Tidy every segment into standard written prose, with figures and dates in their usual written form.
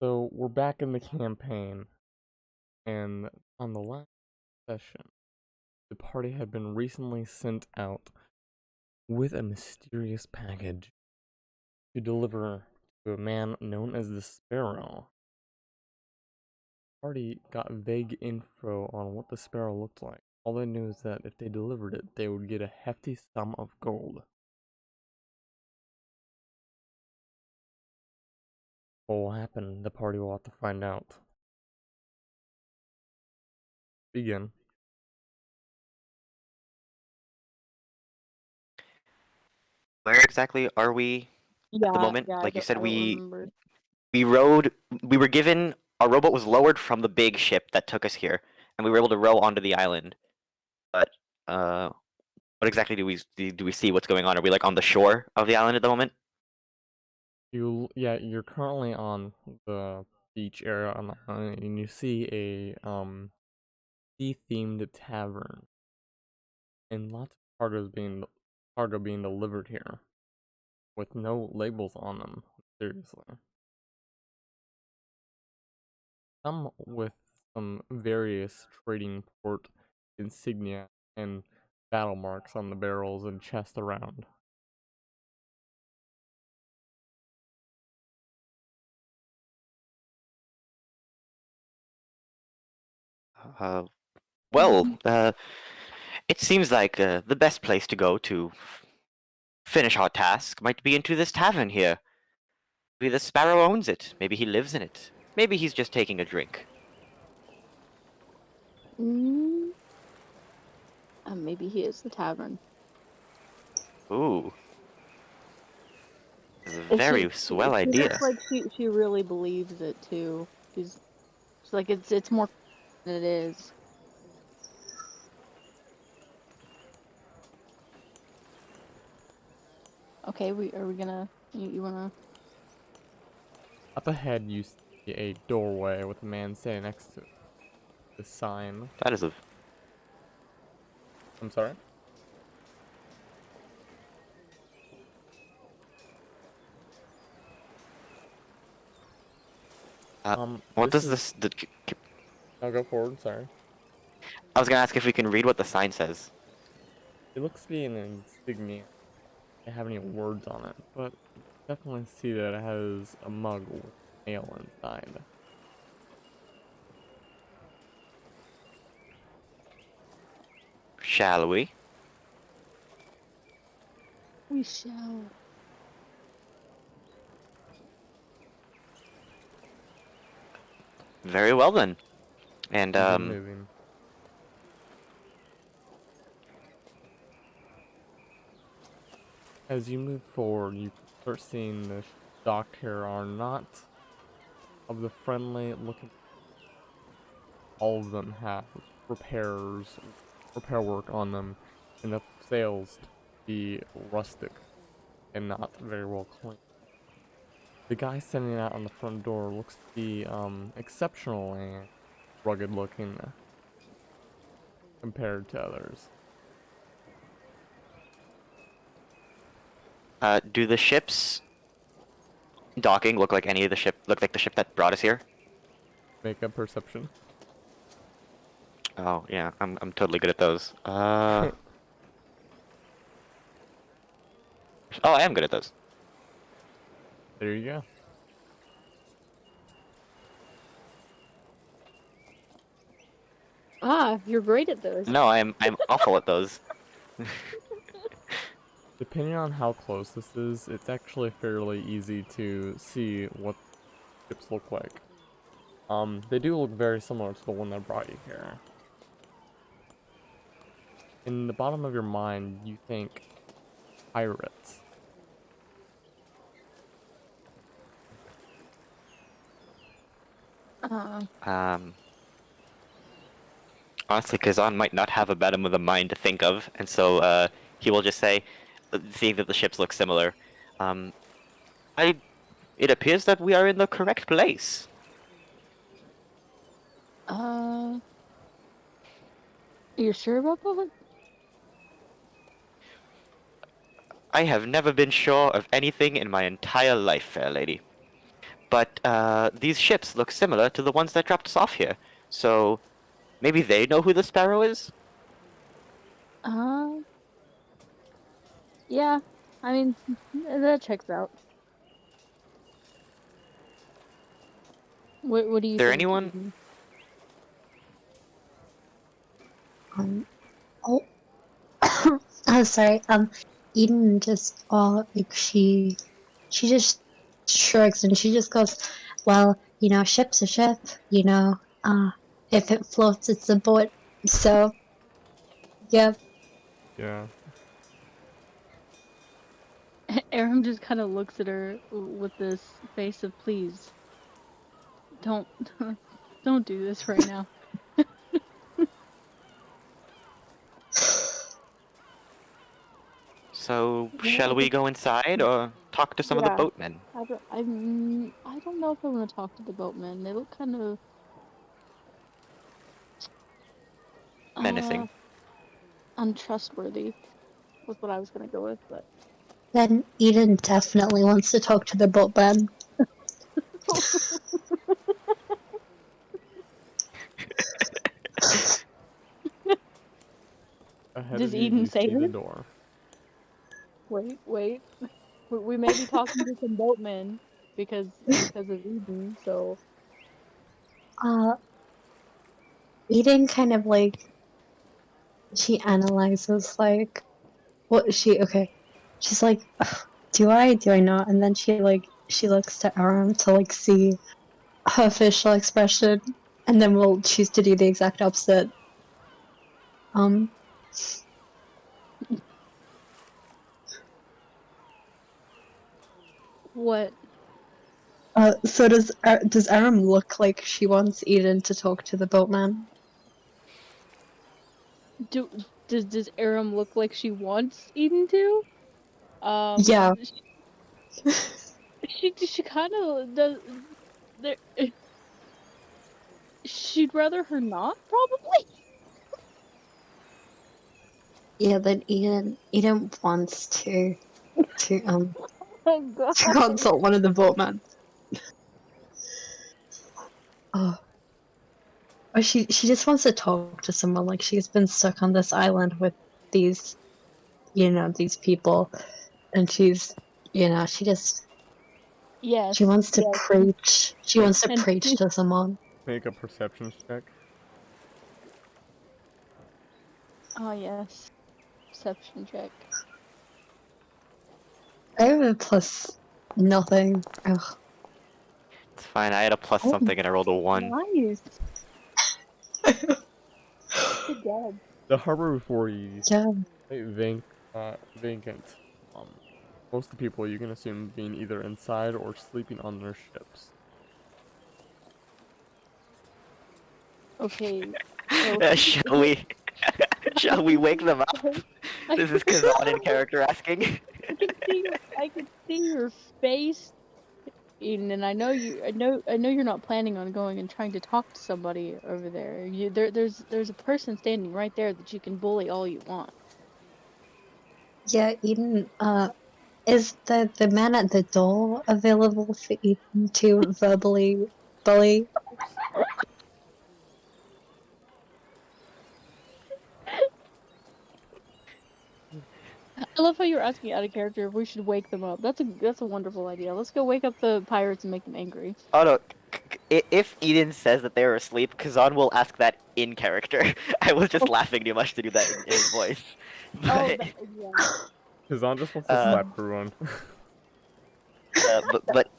So we're back in the campaign, and on the last session, the party had been recently sent out with a mysterious package to deliver to a man known as the Sparrow. The party got vague info on what the Sparrow looked like. All they knew is that if they delivered it, they would get a hefty sum of gold. What will happen? The party will have to find out. Begin. Where exactly are we at the Yeah, moment? yeah, Like you said, I don't remember. we were given, our rowboat was lowered from the big ship that took us here, and we were able to row onto the island. But uh, what exactly do we see? What's going on? Are we like on the shore of the island at the moment? You're currently on the beach area on the island, and you see a sea-themed tavern, and lots of cargo being delivered here, with no labels on them. Seriously, some with some various trading port insignia and battle marks on the barrels and chest around. Uh, well, it seems like the best place to go to finish our task might be into this tavern here. Maybe the Sparrow owns it. Maybe he lives in it. Maybe he's just taking a drink. Mm, maybe he is the tavern. Ooh, this is a And very swell she idea. looks like she really believes it too. She's like it's more than it is. Okay, are we gonna you wanna? Up ahead, you see a doorway with a man standing next to the sign. That is a I'm sorry. what This does is. this? I'll go forward. Sorry. I was gonna ask if we can read what the sign says. It looks to be an insignia. It doesn't have any words on it, but definitely see that it has a mug with ale inside. Shall we? We shall. Very well then. And Begin moving. As you move forward, you start seeing the dock here are not of the friendly looking. All of them have repair work on them, and the sails to be rustic and not very well clean. The guy standing out on the front door looks to be exceptionally rugged looking compared to others. do the ships docking look like any of the look like the ship that brought us here? Make a perception. Oh yeah, I'm totally good at those. Oh, I am good at those. There you go. Ah, you're great at those. No, I'm awful at those. Depending on how close this is, it's actually fairly easy to see what ships look like. They do look very similar to the one that brought you here. In the bottom of your mind, you think pirates. Uh, Honestly, Kazan might not have a bottom of the mind to think of, and so he will just say, seeing that the ships look similar, um, I. It appears that we are in the correct place. You're sure about that? I have never been sure of anything in my entire life, fair lady. but these ships look similar to the ones that dropped us off here. So maybe they know who the Sparrow is? Uh, yeah. I mean, that checks out. What do you Is there think? anyone? Eden? Um, oh, oh, sorry. Eden just, like she just shrugs and she just goes, well, ship's a ship, if it floats, it's a boat. So, yeah. Yeah. Aram just kind of looks at her with this face of please. Don't, don't do this right now. So Yeah, shall we go inside or talk to some of the Yeah. boatmen? I don't know if I want to talk to the boatmen. They look kind of Menacing. untrustworthy. Was what I was gonna go with, but Then Eden definitely wants to talk to the boatman. Ahead Does of Eden you say see the this? door. Wait. We may be talking to some boatmen because of Eden. So Uh, Eden kind of she analyzes okay. She's like, "Ugh, do I not? And then she looks to Aram to see her facial expression, and then we'll choose to do the exact opposite. Um, what so does Aram look like she wants Eden to talk to the boatman? does Aram look like she wants Eden to? Yeah. She kind of does. There, she'd rather her not, probably. Yeah, then Eden wants to Oh God. to consult one of the boatmen. Oh. Or she just wants to talk to someone. Like she's been stuck on this island with these these people, and she just Yes. she wants to Yes. preach. She Make, wants to And preach to someone. make a perception check. oh yes, perception check. I have a plus nothing. Ugh. It's fine. I had a plus Oh, something and I rolled a 1. Nice. Good job. The harbor before you is yeah. vacant. Most of the people you can assume being either inside or sleeping on their ships. Okay. Shall we? Shall we wake them up? This is Kazan in character asking. I can see your face, Eden, and I know you're not planning on going and trying to talk to somebody over there. There's a person standing right there that you can bully all you want. Yeah, Eden. Is the man at the door available for Eden to verbally bully? I love how you're asking out of character if we should wake them up. That's a wonderful idea. Let's go wake up the pirates and make them angry. Oh no. If Eden says that they are asleep, Kazan will ask that in character. I was just laughing too much to do that in his voice. But, Yeah. Kazan just wants to Uh, slap everyone. but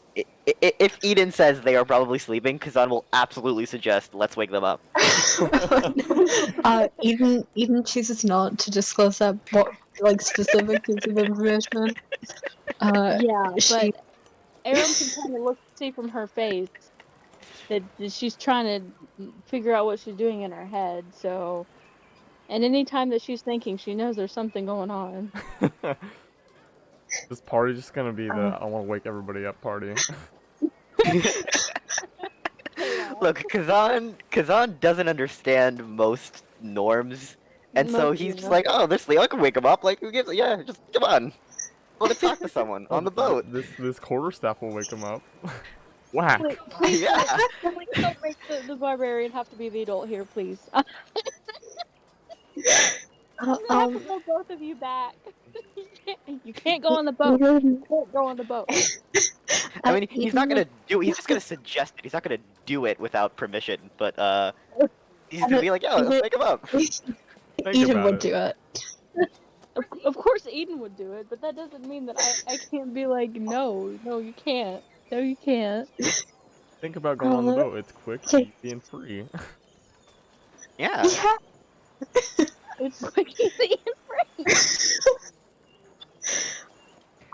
if Eden says they are probably sleeping, Kazan will absolutely suggest let's wake them up. Eden chooses not to disclose that specific piece of information. Yeah, She but Aram can kind of see from her face that she's trying to figure out what she's doing in her head. So, and any time that she's thinking, she knows there's something going on. This party's just gonna be the Uh. I want to wake everybody up party. Look, Kazan doesn't understand most norms, and so he's just like, oh, they're sleeping. I can wake them up. Like, who gives? Yeah, just come on. I want to talk to someone on the boat. This quarterstaff will wake him up. Whack. Please, Yeah. please don't make the barbarian have to be the adult here, please. Uh, I have to um, pull both of you back. You can't go on the boat. Eden, You can't go on the boat. I mean, he's not Eden, gonna do. He's just gonna suggest it. He's not gonna do it without permission. But he's gonna uh, be like, "Yo, let's Eden, wake him up." Think Eden about would it. do it. Of course Eden would do it, but that doesn't mean that I can't be like, no, you can't. No, you can't. Think about going on the Uh, boat. It's quick, okay. easy, and free. Yeah. Yeah. It's quick, easy, and free.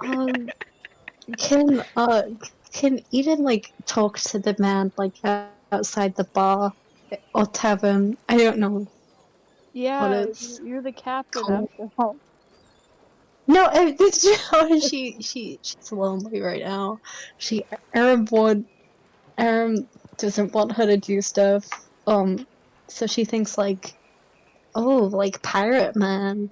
Um, can uh, can Eden like talk to the man like outside the bar or tavern? I don't know what Yeah, it's you're the captain called. after all. No, it's just, she's lonely right now. She Aram would Aram doesn't want her to do stuff. So she thinks like, oh, like Pirate Man,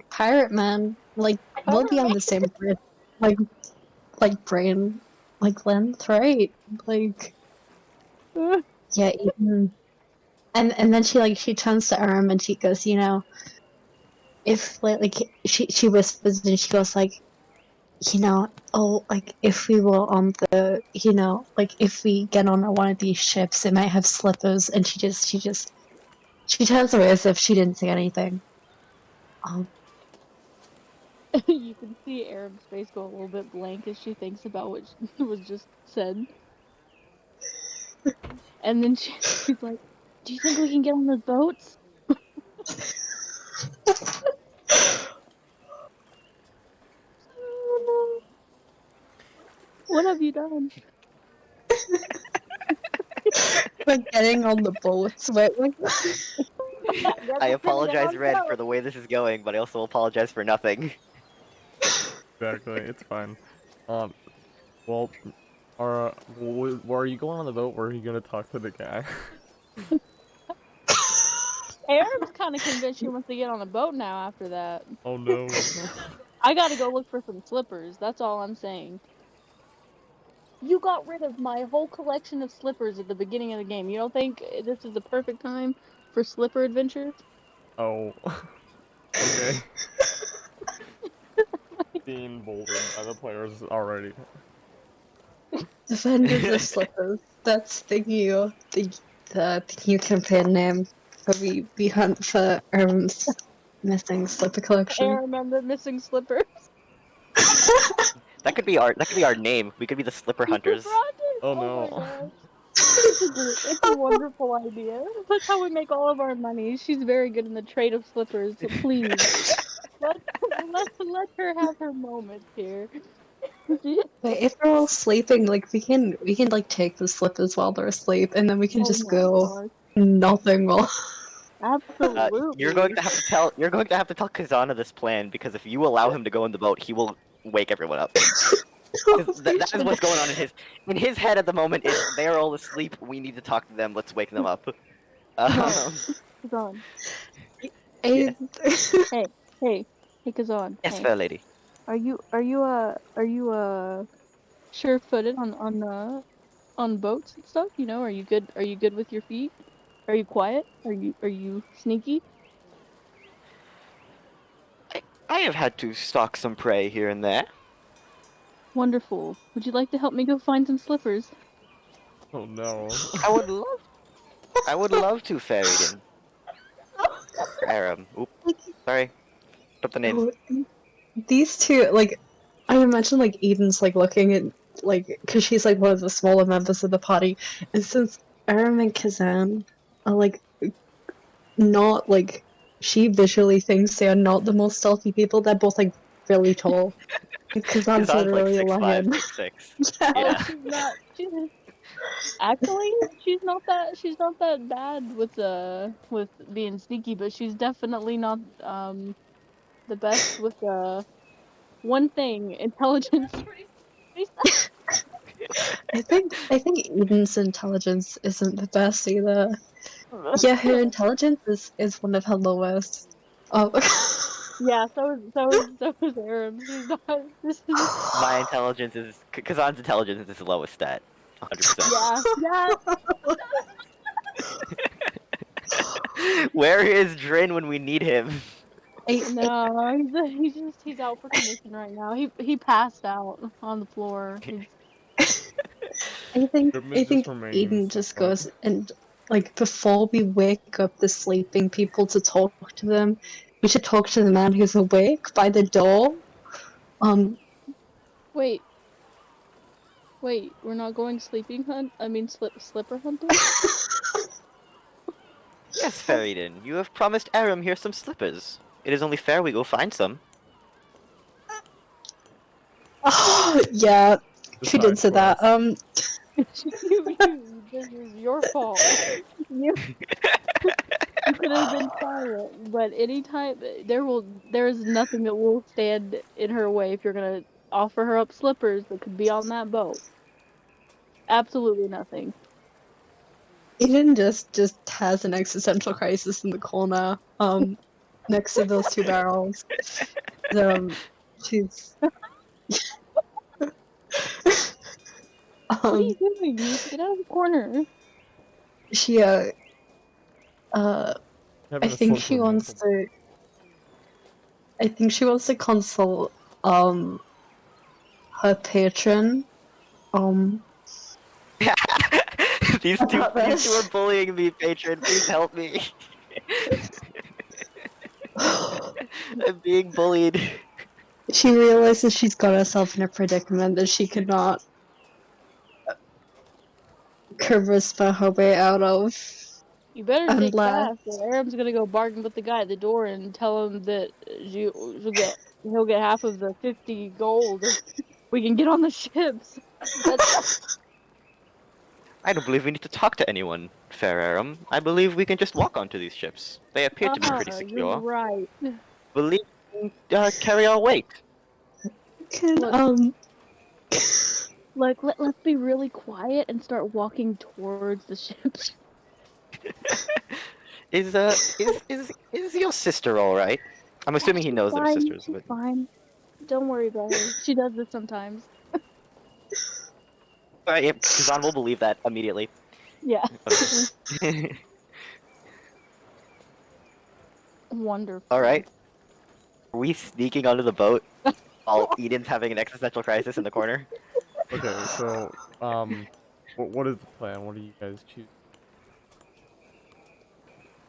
like we'll be on the same grid, like brain, like length, right? Like yeah, even and then she turns to Aram and she goes, you know, if like she whispers and she goes like, you know, oh, like if we were on the, you know, like if we get on one of these ships, it might have slippers, and she turns away as if she didn't say anything. Um, You can see Arab's face go a little bit blank as she thinks about what was just said. And then she's like, do you think we can get on the boats? Oh, no. What have you done? we're getting on the boats. I apologize, Red, for the way this is going, but I also apologize for nothing. Exactly. It's fine. Um. Well, are you going on the boat? Or are you gonna talk to the guy? Arab's kind of convinced she wants to get on a boat now after that. Oh no. I gotta go look for some slippers. That's all I'm saying. You got rid of my whole collection of slippers at the beginning of the game. You don't think this is the perfect time for slipper adventures? Oh. Okay. Being bolded by the players already. Defenders of Slippers. That's the new campaign name. Where we hunt for Aram's missing slipper collection. Aram and the missing slippers. That could be our name. We could be the Slipper Hunters. Oh my no. gosh. It's a wonderful idea. That's how we make all of our money. She's very good in the trade of slippers, so please let her have her moment here. But if they're all sleeping, like we can like take the slippers while they're asleep, and then we can Oh just my go. gosh. Nothing will. Absolutely. You're going to have to tell Kazana this plan, because if you allow him to go in the boat, he will wake everyone up. 'Cause that is what's going on in his head at the moment. Is they're all asleep. We need to talk to them. Let's wake them up. Kazan. Yeah. Hey, Kazan. Yes, Hey. fair lady. Are you sure-footed on boats and stuff? You know, are you good with your feet? Are you quiet? Are you sneaky? I have had to stalk some prey here and there. Wonderful. Would you like to help me go find some slippers? Oh no. I would love to, Fair Eden. Aram. Oop. Sorry. Put the names. Oh, these two, like, I imagine like Eden's like looking at like because she's like one of the smaller members of the party, and since Aram and Kazan are like not like she visually thinks they are not the most stealthy people. They're both like really tall. Kazan's Kazan's like literally a 6'5", lion. 6'6". Yeah. Oh, Yeah. actually she's not that bad with being sneaky, but she's definitely not the best with one thing, intelligence. I think Eden's intelligence isn't the best either. Yeah, her intelligence is one of her lowest. Oh. Yeah, so is Aram. She's not. This is My intelligence is Kazan's intelligence is his lowest stat. 100%. Yeah. Where is Drin when we need him? No, he's out for commission right now. He passed out on the floor. I think Shipment just remains Eden just silent. goes and like before we wake up the sleeping people to talk to them, we should talk to the man who's awake by the door. Wait, we're not going sleeping hunt? I mean slipper hunting? Yes, Faridin, you have promised Aram here some slippers. It is only fair we go find some. Yeah, The she did side say that. quest. This is your fault. You could have been silent, but anytime there is nothing that will stand in her way if you're gonna offer her up slippers that could be on that boat. Absolutely nothing. Eden just has an existential crisis in the corner, next to those two barrels. She's What are you doing? You need to get out of the corner. she I Having a think slip she of wants mental- to I think she wants to consult her patron these About two this. are bullying me, patron. Please help me. I'm being bullied. she realizes she's got herself in a predicament that she could not charisma her way out of. You better think Unless fast, or Aram's gonna go bargain with the guy at the door and tell him that he'll get half of the 50 gold if we can get on the ships. I don't believe we need to talk to anyone, fair Aram. I believe we can just walk onto these ships. They appear to be pretty You're secure. right. Believe we can carry our weight. can Look. Let's be really quiet and start walking towards the ships. Is your sister all right? I'm assuming he She's knows they're fine, sisters, she's but fine. Don't worry about her. She does this sometimes. alright, yep, Kazan will believe that immediately. Yeah. Okay. Wonderful. Alright. Are we sneaking onto the boat while Eden's having an existential crisis in the corner? Okay, so what is the plan? What do you guys choose?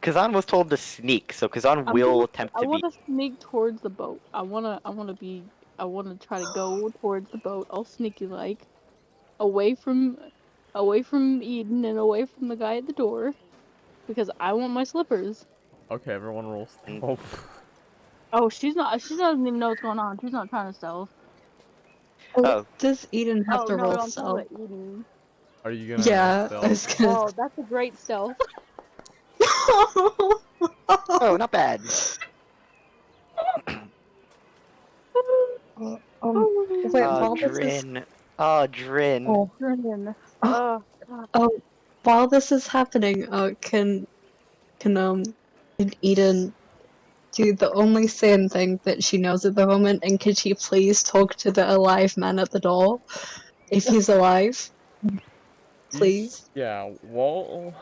Kazan was told to sneak, so Kazan will attempt I to be. want to sneak towards the boat. I want to try to go towards the boat, all sneaky like, away from Eden and away from the guy at the door, because I want my slippers. Okay, everyone roll Mm. stealth. Oh, she doesn't even know what's going on. She's not trying to stealth. Oh. does Eden have Oh to no, roll I'm stealth? talking about Eden. Are you gonna Yeah, I was stealth? gonna. Oh, that's a great stealth. Oh, not bad. Wait, Oh, while this is Drin. Oh, Drin. oh, Brilliant. Oh. God. while this is happening, can Eden do the only sane thing that she knows at the moment, and could she please talk to the alive man at the door, if he's alive? Please. Yeah, well,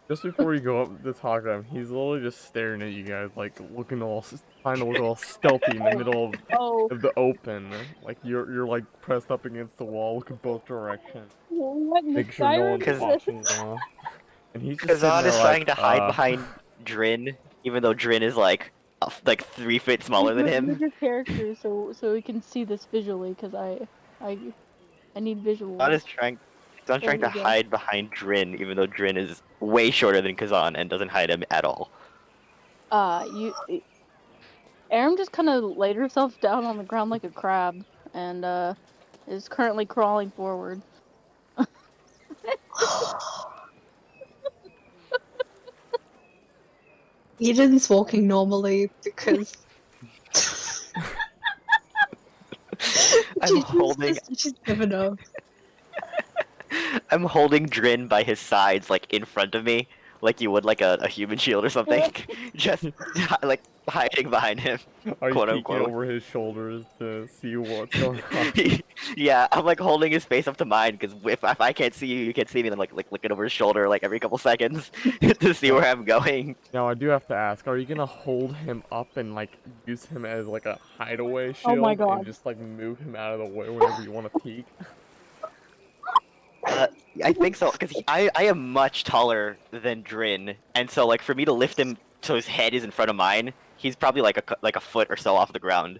just before you go up to talk to him, he's literally just staring at you guys, like trying to look all stealthy in the middle Oh, of the open. Like you're like pressed up against the wall, looking both directions, what in the make sure no one's Skyrim is this? watching you. And he's just sitting Kazan there is like, trying to hide behind Drin, even though Drin is like 3 feet smaller than With him. your character, so we can see this visually, because I need visuals. Kazan's trying to There we go. hide behind Drin, even though Drin is way shorter than Kazan and doesn't hide him at all. Aram just kind of laid herself down on the ground like a crab, and is currently crawling forward. Eden's walking normally because she's given up. I'm holding Drin by his sides, like in front of me, like you would like a human shield or something. Just like hiding behind him. Are you Quote, peeking unquote. over his shoulders to see what's going on? Yeah, I'm like holding his face up to mine because if I can't see you, you can't see me. Then like looking over his shoulder like every couple seconds to see No. where I'm going. Now I do have to ask: are you gonna hold him up and like use him as like a hideaway Oh my shield and God. just like move him out of the way whenever you want to peek? I think so because I am much taller than Drin, and so like for me to lift him so his head is in front of mine, he's probably like a foot or so off the ground.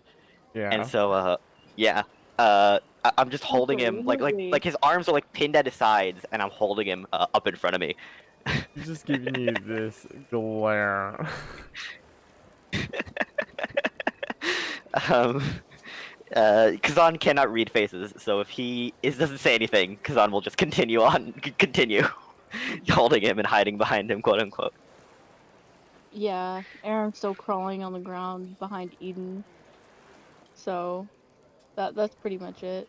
Yeah. And so, yeah, I'm just holding him Absolutely. like his arms are like pinned at his sides, and I'm holding him up in front of me. He's just giving you this glare. um, Kazan cannot read faces, so if he doesn't say anything, Kazan will just continue holding him and hiding behind him, quote unquote. Yeah, Aaron's still crawling on the ground behind Eden. So that's pretty much it.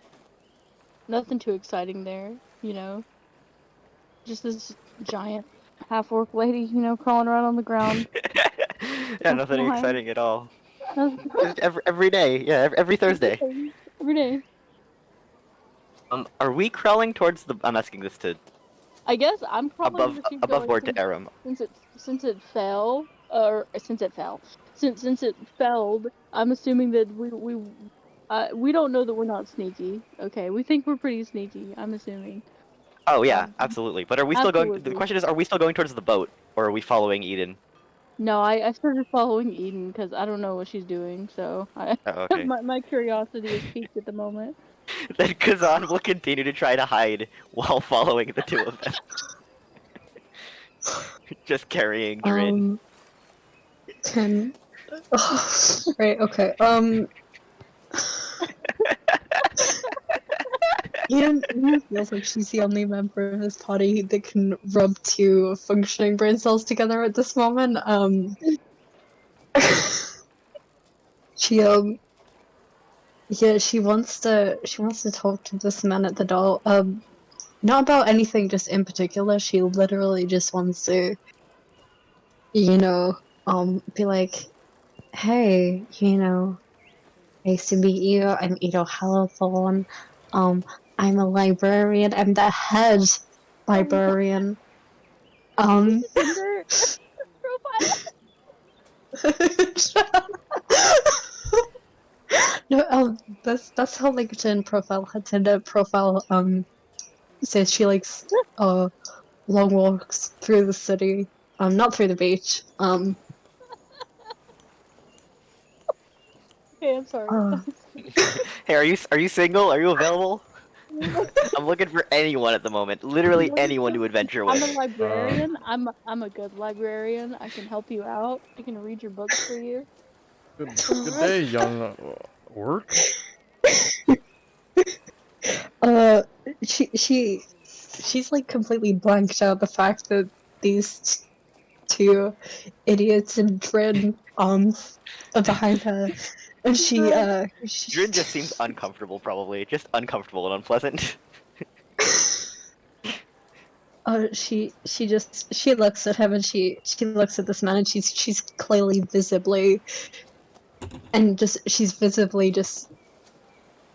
Nothing too exciting there, you know. Just this giant half-orc lady, you know, crawling around on the ground. Yeah, nothing Why? exciting at all. Nothing- Just every day, yeah, every Thursday. Every day. Are we crawling towards the? I'm asking this to I guess I'm probably above gonna keep above going board to since, Aram. since it fell, or since it fell, since it felled. I'm assuming that we don't know that we're not sneaky. Okay, we think we're pretty sneaky. I'm assuming. Oh yeah, Um, absolutely. But are we still going? The absolutely. question is, are we still going towards the boat, or are we following Eden? No, I started following Eden because I don't know what she's doing. So Oh, okay. my curiosity is piqued at the moment. Then Kazan will continue to try to hide while following the two of them. Just carrying Drin. Can. Right. Okay. Eden feels like she's the only member of this party that can rub two functioning brain cells together at this moment. She yeah, she wants to talk to this man at the door. Not about anything just in particular. She literally just wants to, you know, be like, hey, you know, nice to meet you. I'm Edo Halathorn. I'm a librarian. I'm the head librarian. Tinder profile. No, that's her LinkedIn profile. Her Tinder profile says she likes long walks through the city. Not through the beach. Okay, I'm sorry. Uh, Hey, are you single? Are you available? I'm looking for anyone at the moment. Literally anyone to adventure I'm a with. librarian. I'm a good librarian. I can help you out. I can read your books for you. Good day, young orc. uh, she's like completely blanked out the fact that these two idiots in Drin are behind her, and she Drin just seems uncomfortable, probably. Just uncomfortable and unpleasant. she looks at him and she looks at this man and she's clearly visibly and just she's visibly just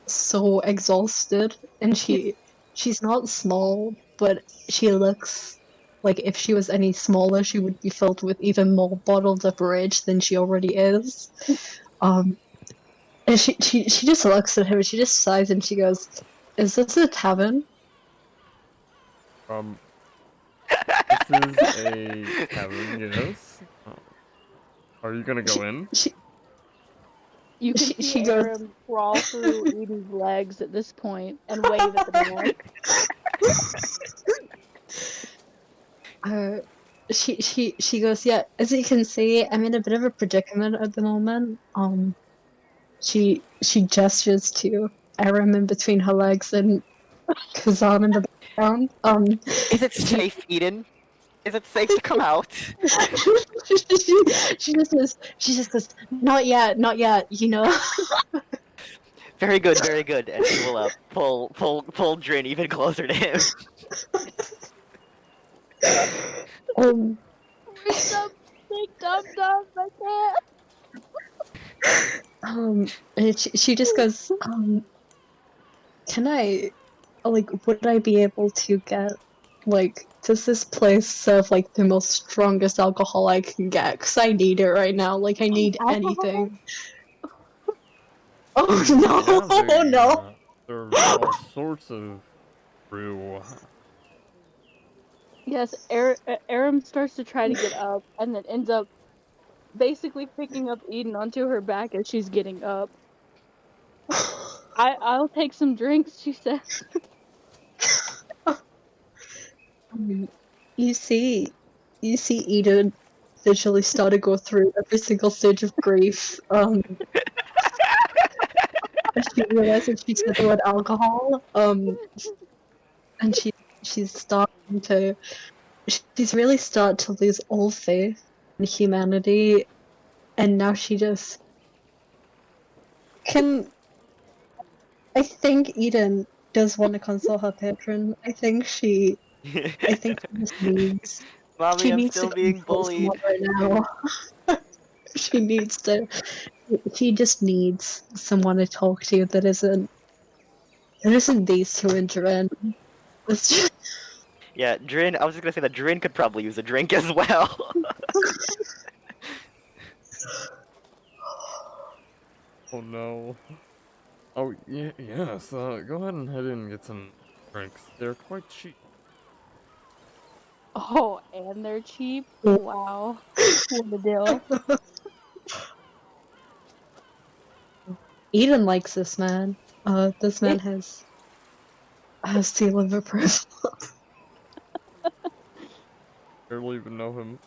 so exhausted and she's not small but she looks like if she was any smaller she would be filled with even more bottled up rage than she already is. And she just looks at him and she just sighs and she goes, "Is this a tavern?" This is a tavern, yes. Are you gonna go in? You can She see goes- Aram crawl through Eden's legs at this point and wave at the man. She goes, yeah, as you can see, I'm in a bit of a predicament at the moment. She gestures to Aram in between her legs and Kazan in the background. Is it safe, Eden? Is it safe to come out? she just goes, not yet, you know. Very good, very good. And she will pull Drin even closer to him. We're so big dum dums, I can't. And she just goes, can I, like, would I be able to get, like, does this place serve, like, the most strongest alcohol I can get? Because I need it right now. Like, I need Alcohol? anything. Oh, Yeah, no! Oh, no! serve all sorts of brew. Yes, Aram starts to try to get up and then ends up basically picking up Eden onto her back as she's getting up. I'll take some drinks, she says. You see, Eden visually start to go through every single stage of grief. She realizes she said the word alcohol. And she's starting to, she's really started to lose all faith in humanity, and now she just can. I think Eden does want to console her patron. I think she just needs. Mommy, She I'm needs to still being console bullied. someone right now. She needs to. She just needs someone to talk to that isn't these two in Duran. It's just, Yeah, Drin. I was just gonna say that Drin could probably use a drink as well. Oh no. Oh yeah, yes. Go ahead and head in and get some drinks. They're quite cheap. Oh, and they're cheap? Wow. What a deal. Eden likes this man. This man has seal of approval. Barely even know him.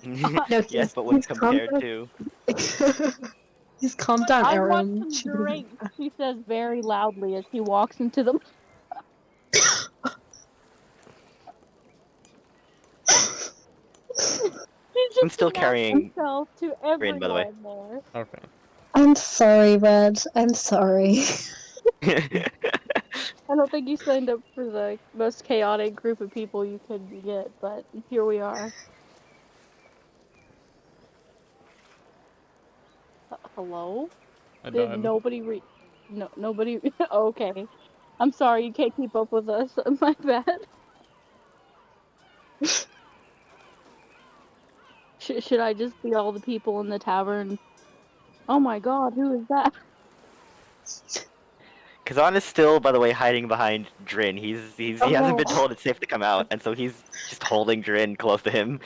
No, Yes, but when he's calmed compared to down. He's calmed down, I want Aaron. some drinks, she says very loudly as he walks into the. He I'm just still announced carrying himself to Drin, by the way. everyone there. Okay. I'm sorry, Red. I'm sorry. I don't think you signed up for the most chaotic group of people you could get, but here we are. Hello? I Did died. nobody No, nobody. Okay. I'm sorry, you can't keep up with us. My bad. Should I just be all the people in the tavern? Oh my god, who is that? Kazan is still, by the way, hiding behind Drin. He hasn't been Oh. told it's safe to come out, and so he's just holding Drin close to him.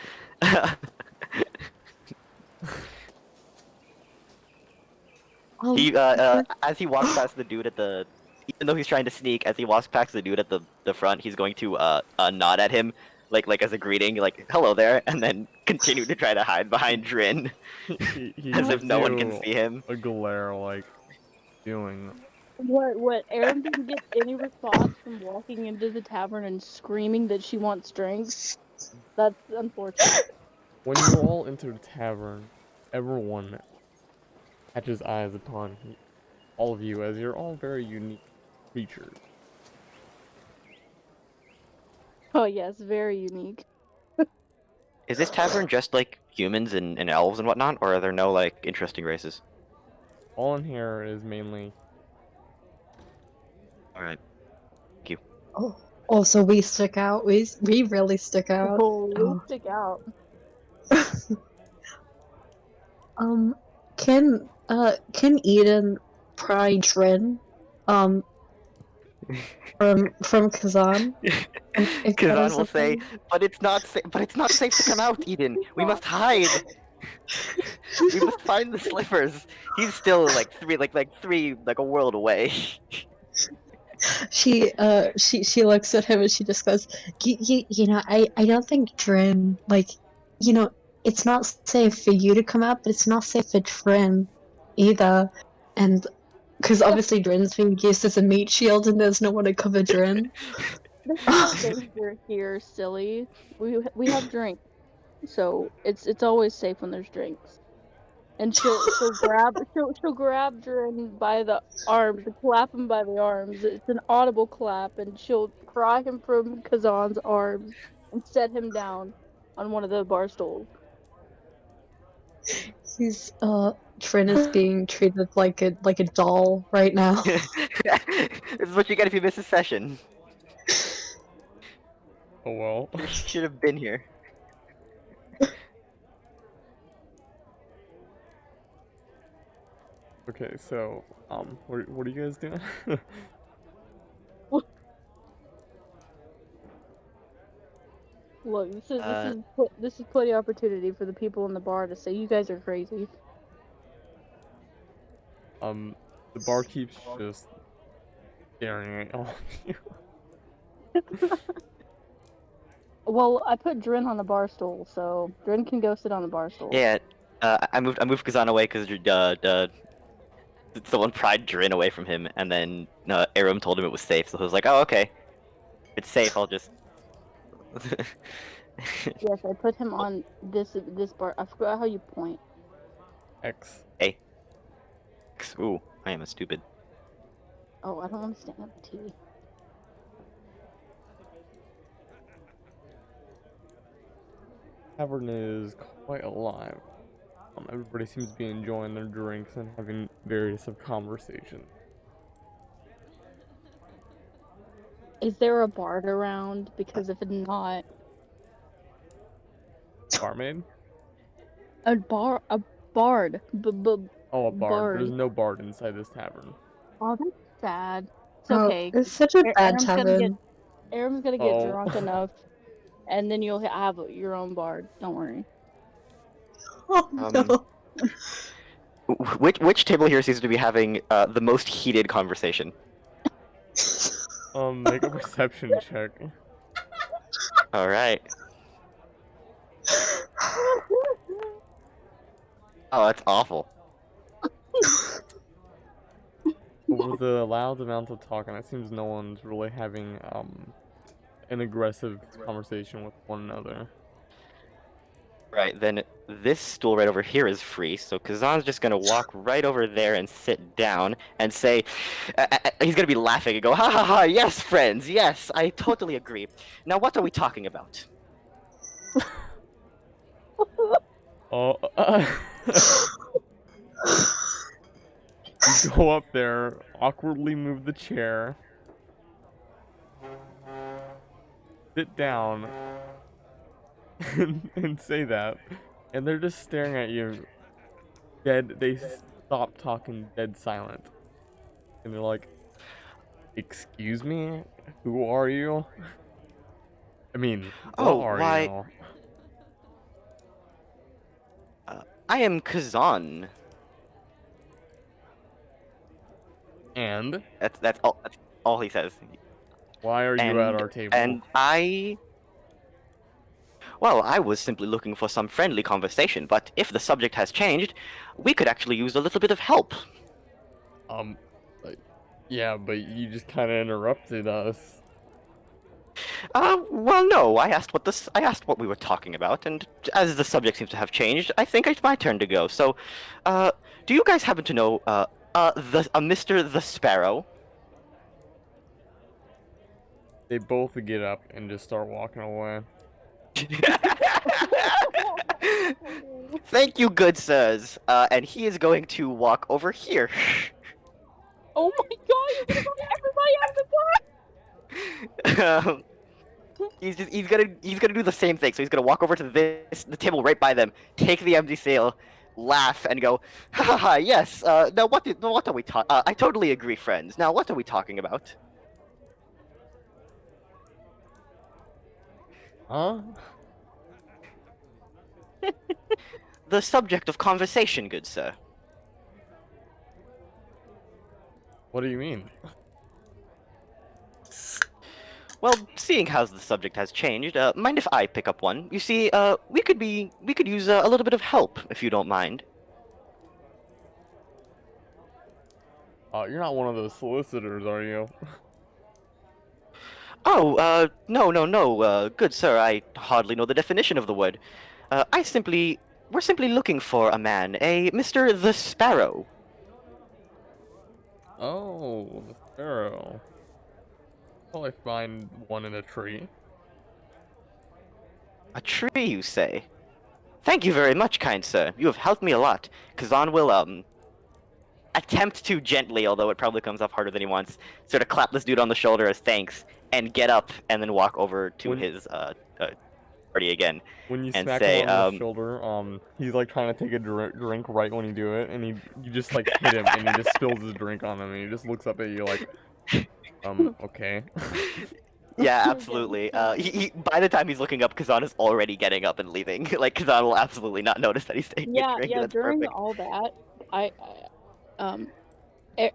He as he walks past the dude at the, even though he's trying to sneak, as he walks past the dude at the front, he's going to nod at him like as a greeting, like hello there, and then continue to try to hide behind Drin He as if gives no one can you see him. a glare like doing. What? Erin didn't get any response from walking into the tavern and screaming that she wants drinks? That's unfortunate. When you all enter the tavern, everyone catches eyes upon all of you as you're all very unique creatures. Oh yes, very unique. Is this tavern just like humans and elves and whatnot, or are there no like interesting races? All in here is mainly All right. Oh, so we stick out. We really stick out. Oh, we Oh. stick out. Um, can Eden pry Drin, um, from Kazan? And if that Kazan is will say, okay? but it's not safe to come out, Eden. We must hide. We must find the slippers. He's still like three like a world away. She looks at him and she just goes, you know, I don't think Drin, like, you know, it's not safe for you to come out, but it's not safe for Drin either. And because obviously Drin's being used as a meat shield and there's no one to cover Drin. There's no danger here, silly. We have drinks, so it's always safe when there's drinks. And she'll grab Durin by the arms, clap him by the arms. It's an audible clap, and she'll pry him from Kazan's arms and set him down on one of the bar stools. Trin is being treated like a doll right now. This is what you get if you miss a session. Oh well. You should have been here. Okay, so what are you guys doing? Look, Uh, this is plenty of opportunity for the people in the bar to say you guys are crazy. The barkeep's just staring at all of you. Well, I put Drin on the bar stool, so Drin can go sit on the bar stool. yeah. I moved Kazan away because someone pried Drin away from him, and then Aram told him it was safe. So he was like, "Oh, okay, it's safe. I'll just." Yes, I put him on this bar. I forgot how you point. X. Hey. Ooh, I am a stupid. Oh, I don't want to stand up the TV. Tavern is quite alive. Everybody seems to be enjoying their drinks and having various of conversations. Is there a bard around? Because if it's not, Barmaid? a bard. Oh, a bard. There's Bard. no bard inside this tavern. Oh, that's sad. It's Oh, okay. it's such a bad Aram's gonna tavern. Aram's gonna get Oh. drunk enough, and then you'll have your own bard. Don't worry. Oh no. Which table here seems to be having the most heated conversation? Make a perception check. All right. Oh, that's awful. With the loud amount of talking, it seems no one's really having an aggressive conversation with one another. Right, then this stool right over here is free, so Kazan's just gonna walk right over there and sit down and say, he's gonna be laughing and go, ha ha ha, yes, friends, yes, I totally agree. Now, what are we talking about? Oh, you go up there, awkwardly move the chair, sit down, and say that, and they're just staring at you, dead. They stop talking, dead silent, and they're like, "Excuse me, who are you? I mean, what Oh, are why- you?" I am Kazan. And That's all he says. why are you at our table? And well, I was simply looking for some friendly conversation, but if the subject has changed, we could actually use a little bit of help. Like, yeah, but you just kind of interrupted us. Well, no, I asked what we were talking about, and as the subject seems to have changed, I think it's my turn to go. So, do you guys happen to know, Mr. the Sparrow? They both get up and just start walking away. Thank you, good sirs. And he is going to walk over here. Oh my god! You're gonna go everybody out of the He's gonna do the same thing. So he's gonna walk over to the table right by them, take the empty sail, laugh, and go, ha ha ha, yes. Now what are we talking? I totally agree, friends. Now what are we talking about? Huh? The subject of conversation, good sir. What do you mean? Well, seeing how the subject has changed, mind if I pick up one? You see, we could use a little bit of help, if you don't mind. You're not one of those solicitors, are you? Oh, no, good sir, I hardly know the definition of the word. We're simply looking for a man, a Mr. the Sparrow. Oh, the sparrow. Probably find one in a tree. A tree, you say? Thank you very much, kind sir. You have helped me a lot. Kazan will attempt to gently, although it probably comes off harder than he wants, sort of clap this dude on the shoulder as thanks, and get up and then walk over to When- his party again. When you And smack say, him on the shoulder, he's like trying to take a drink right when you do it, and you just like hit him, and he just spills his drink on him, and he just looks up at you like, okay. Yeah, absolutely. He by the time he's looking up, Kazan is already getting up and leaving. Like Kazan will absolutely not notice that he's taking a Yeah, drink. yeah. That's During perfect. all that,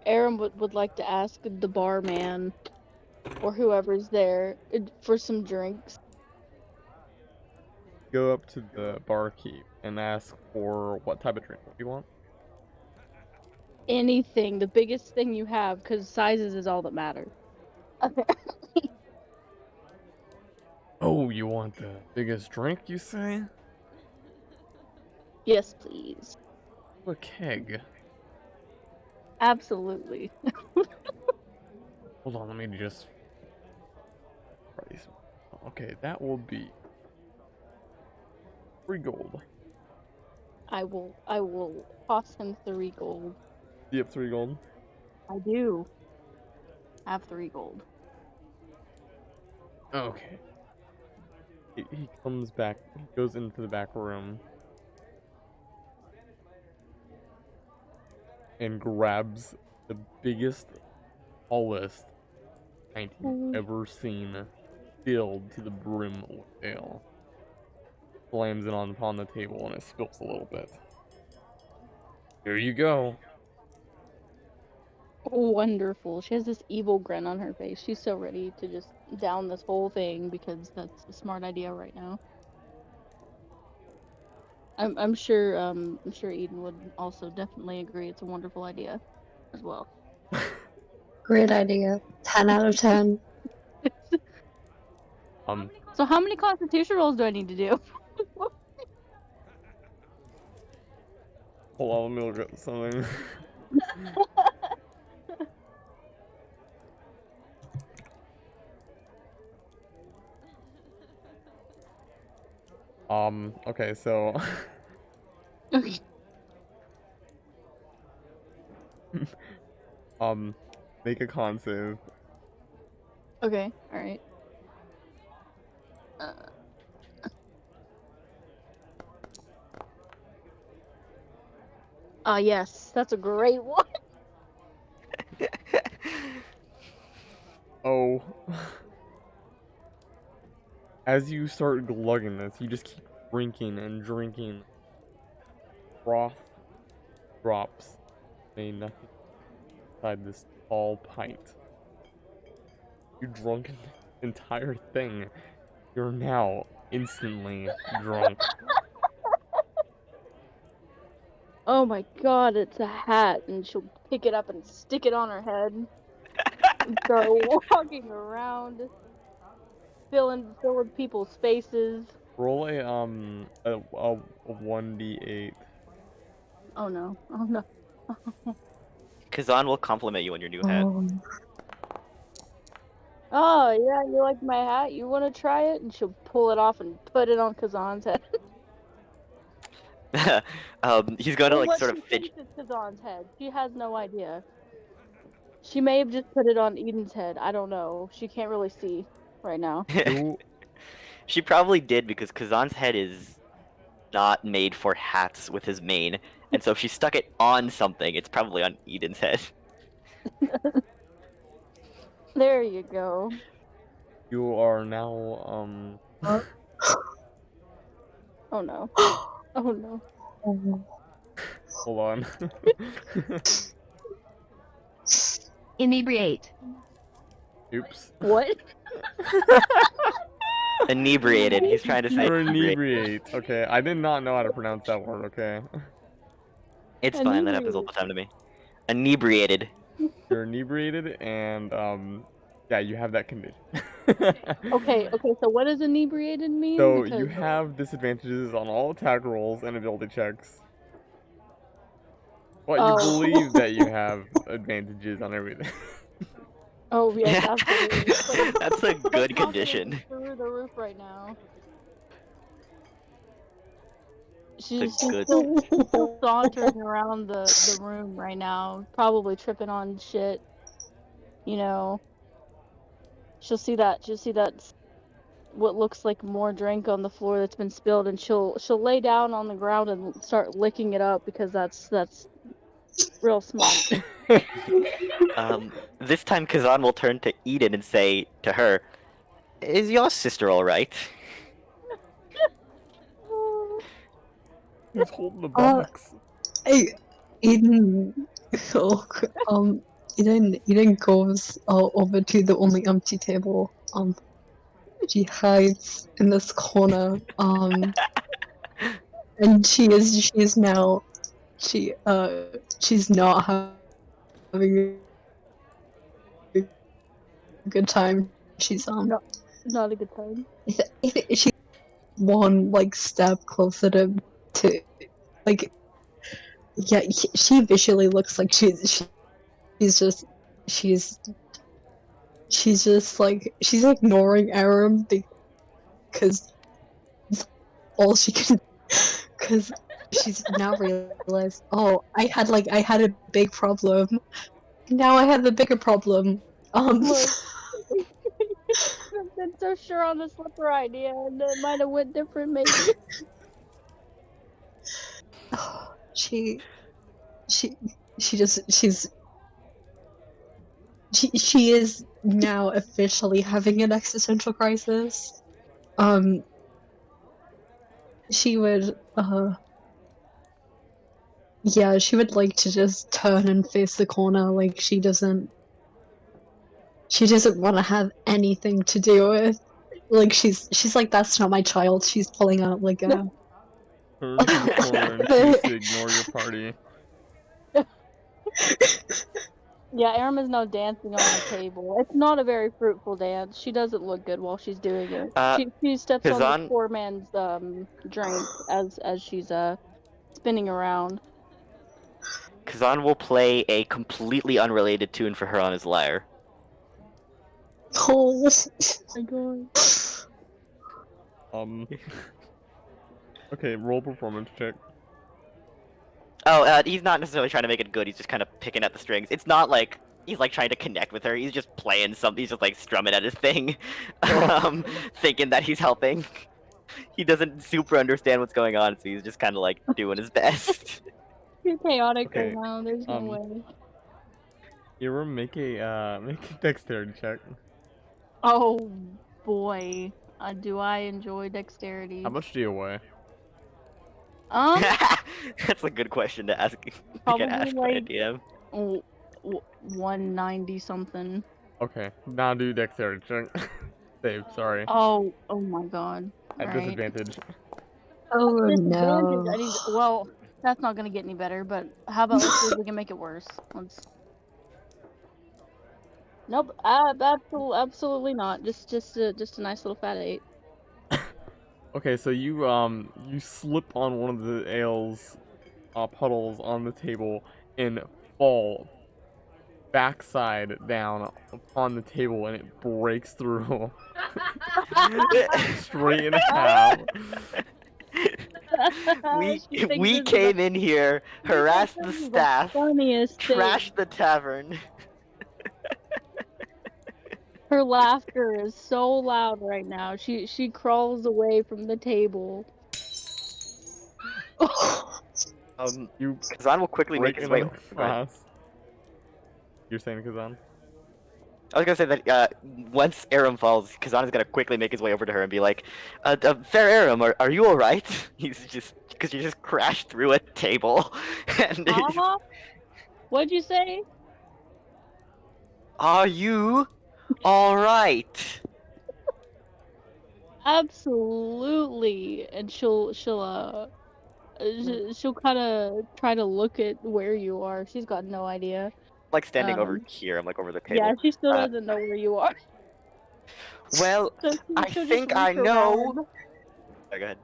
Aaron would like to ask the barman or whoever's there for some drinks. Go up to the barkeep and ask for what type of drink you want. Anything, the biggest thing you have, because sizes is all that matters. Oh, you want the biggest drink, you say? Yes, please. A keg. Absolutely. Hold on, let me just price. Okay, that will be 3 gold. I will toss him 3 gold. You have 3 gold? I do have 3 gold. Okay. He comes back, he goes into the back room and grabs the biggest, tallest pint you've ever seen, filled to the brim with ale. Slams it upon the table and it spills a little bit. Here you go. Wonderful. She has this evil grin on her face. She's so ready to just down this whole thing because that's a smart idea right now. I'm sure Eden would also definitely agree it's a wonderful idea as well. Great idea. 10 out of 10. So how many constitution rolls do I need to do? Hold on, let me look at something. Okay, so Okay. make a con save. Okay, alright. Yes, that's a great one. Oh. As you start glugging this, you just keep drinking and drinking. Froth drops. May nothing inside this tall pint. You drunk the entire thing. You're now instantly drunk. Oh my god, it's a hat, and she'll pick it up and stick it on her head. And start walking around, filling people's faces. Roll a 1d8. Oh no, oh no. Kazan will compliment you on your new hat. Oh. Oh yeah, you like my hat? You want to try it? And she'll pull it off and put it on Kazan's head. He's gonna Or like what sort she of fidget. thinks is Kazan's head. She has no idea. She may have just put it on Eden's head. I don't know. She can't really see right now. You, She probably did because Kazan's head is not made for hats with his mane, and so if she stuck it on something, it's probably on Eden's head. There you go. you are now, Oh no. Oh no. Oh. hold on. Inebriate. Oops. What? Inebriated. He's trying to say. You're inebriate. inebriate. Okay, I did not know how to pronounce that word, okay? It's fine. That happens all the time to me. Inebriated. You're inebriated and, yeah, you have that condition. Okay, so what does inebriated mean? So Because you have disadvantages on all attack rolls and ability checks. But you Oh. believe that you have advantages on everything. Oh yes, Yeah. absolutely. That's a My good confidence condition. is through the roof right now. she's good- still sauntering around the room right now, probably tripping on shit. You know, she'll see that what looks like more drink on the floor that's been spilled, and she'll lay down on the ground and start licking it up because that's real smart. This time Kazan will turn to Eden and say to her, "Is your sister all right?" Who's holding the Uh, box? Hey, Eden, oh, Eden goes over to the only empty table. She hides in this corner. And she's now she's not having a good time. She's No, not a good time. she's one like step closer to like yeah. She visually looks like she's just she's she's just like she's ignoring Aram because all she can because she's now realized, oh, I had a big problem. Now I have a bigger problem. Look. I've been so sure on the slipper idea, and it might have went different, maybe. she she she just she is now officially having an existential crisis. She would yeah, she would like to just turn and face the corner like she doesn't want to have anything to do with. Like she's like, that's not my child. She's pulling out like a Turn to the corner and choose to ignore your party. Yeah, Aram is now dancing on the table. It's not a very fruitful dance. She doesn't look good while she's doing it. She steps on the Kazan- poor man's drink as she's spinning around. Kazan will play a completely unrelated tune for her on his lyre. oh. My God. Okay, roll performance check. Oh, he's not necessarily trying to make it good. He's just kind of picking at the strings. It's not like he's like trying to connect with her. He's just playing something. He's just like strumming at his thing, thinking that he's helping. He doesn't super understand what's going on, so he's just kind of like doing his best. Too chaotic Okay, right now. There's no um, way. Ira, make a dexterity check. Oh boy, do I enjoy dexterity? How much do you weigh? That's a good question to ask. To Probably get asked by a like- DM. 190 something. Okay, now do dexterity check. Save, sorry. Oh my God. At Right. disadvantage. Oh Disadvantage. no. Well, that's not gonna get any better. But how about let's see if we can make it worse. Let's. Nope. Absolutely not. Just a nice little fat 8. Okay, so you slip on one of the ales puddles on the table and fall backside down upon the table, and it breaks through straight in half. We came in here, harassed the staff, Funniest thing. trashed the tavern. Her laughter is so loud right now. She crawls away from the table. You Kazan will quickly make break his into way. the Go ahead. class. You're saying, Kazan? I was gonna say that once Aram falls, Kazan is gonna quickly make his way over to her and be like, "Fair Aram, are you all right?" He's just because you just crashed through a table, and he's, What'd you say? "Are you all right?" Absolutely. And she'll kind of try to look at where you are. She's got no idea. Like standing over Um, here, I'm like over the table. Yeah, she still Uh, doesn't know where you are. Well, So I she'll just think I reach know. around. Oh, go ahead.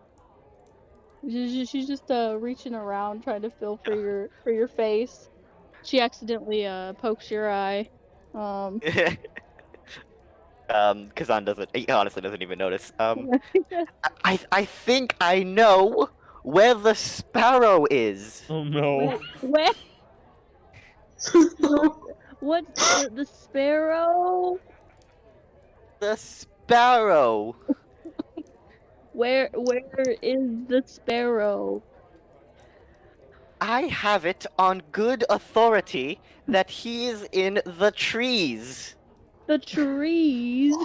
She's just reaching around trying to feel for your face. She accidentally pokes your eye. Kazan doesn't. He honestly doesn't even notice. I think I know where the sparrow is. Oh no. Where? What's the sparrow? The sparrow. Where is the sparrow? I have it on good authority that he is in the trees. The trees.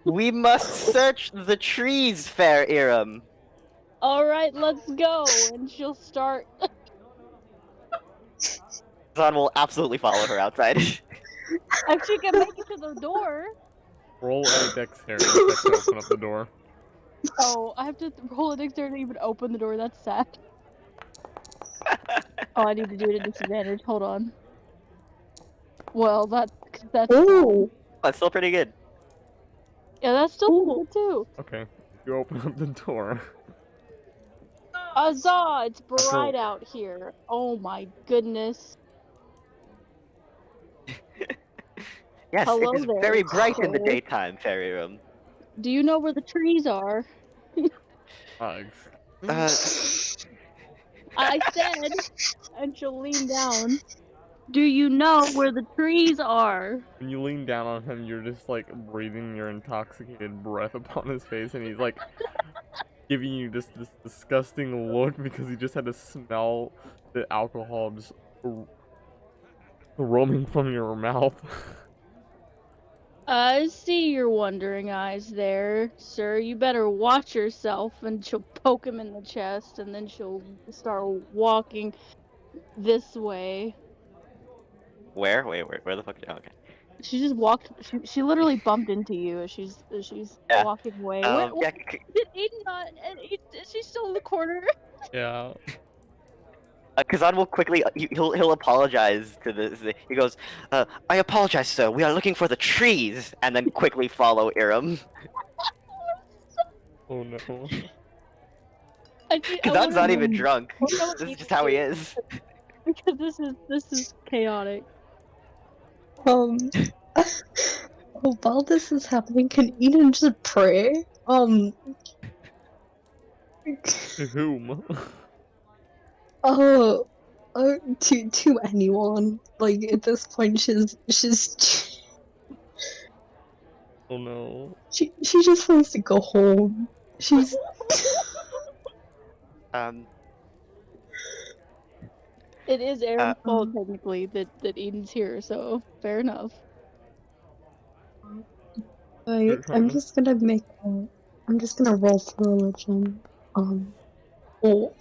We must search the trees, fair Iram. All right, let's go. And she'll start. Zon will absolutely follow her outside. If she can make it to the door. Roll a dexterity check to open up the door. Oh, I have to roll a dexterity to even open the door. That's sad. Oh, I need to do it at disadvantage. Hold on. Well, that's Ooh. That's still pretty good. yeah, that's still good too. Okay. You open up the door. Huzzah! It's bright out here. Oh my goodness. Yes, Hello it is there, very bright in the sir. daytime, fair Iram. Do you know where the trees are? Uh, Uh, I said, and she'll lean down. Do you know where the trees are? when you lean down on him, you're just like breathing your intoxicated breath upon his face, and he's like giving you just this disgusting look because he just had to smell the alcohol just roaming from your mouth. I see your wondering eyes there, sir. You better watch yourself. And she'll poke him in the chest, and then she'll start walking this way. where? Wait, where the fuck? Oh, okay. She just walked. She literally bumped into you as she's Yeah. walking away. Yeah, Did Aiden not? Is she still in the corner? Yeah. Kazan will quickly. He'll apologize to this. He goes, "I apologize, sir. We are looking for the trees," and then quickly follow Iram. Oh no. Kazan's not even drunk. I know what This is Aiden's just how he doing, is. Because this is chaotic. Oh, while this is happening, can Eden just pray? To whom? Oh, to anyone. Like at this point, she's Oh no. she just wants to go home. She's It is Aaron's fault technically that Eden's here, so fair enough. like I'm just gonna roll for religion. Oh.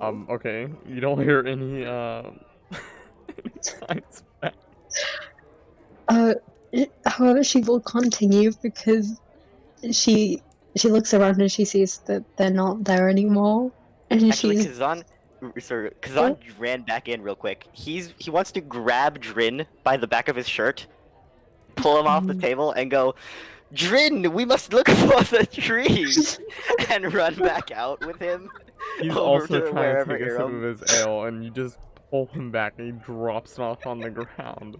Okay. You don't hear any any signs back. However, she will continue because she looks around and she sees that they're not there anymore, and Actually, she's Kazan ran back in real quick. He wants to grab Drin by the back of his shirt, pull him off the table, and go, "Drin, we must look for the trees," and run back out with him. He's over also to trying to wherever take a sip Iram- of his ale, and you just pull him back, and he drops off on the ground.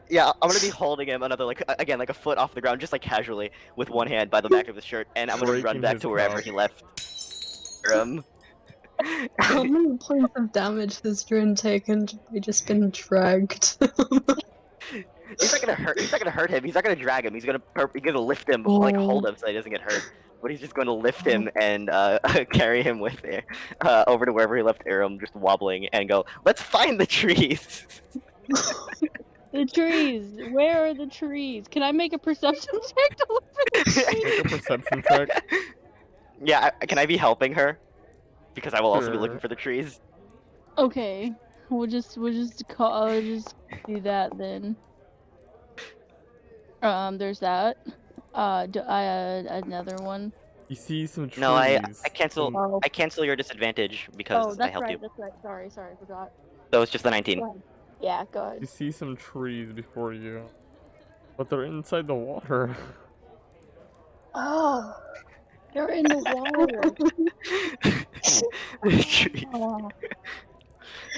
Yeah, I'm gonna be holding him another like a foot off the ground, just like casually, with one hand by the back of his shirt, and I'm gonna run Breaking back his to wherever cup. he left. how many points of damage has Drin taken by just been dragged? He's not gonna hurt. He's not gonna hurt him. He's not gonna drag him. He's gonna lift him, like hold him so he doesn't get hurt. But he's just going to lift him and carry him with it over to wherever he left Aram, just wobbling, and go, "Let's find the trees." The trees. Where are the trees? Can I make a perception check to look for the trees? Make a perception check. Yeah, can I be helping her? Because I will also be looking Sure. for the trees. Okay, we'll just do that then. There's that. Another one. You see some trees. No, I cancel. Oh. I cancel your disadvantage Oh, because I that's helped right. you. That's right. Sorry, I forgot. So it's just the 19. Go ahead. Yeah, go ahead. You see some trees before you, but they're inside the water. Oh, they're in the water. The trees. Oh.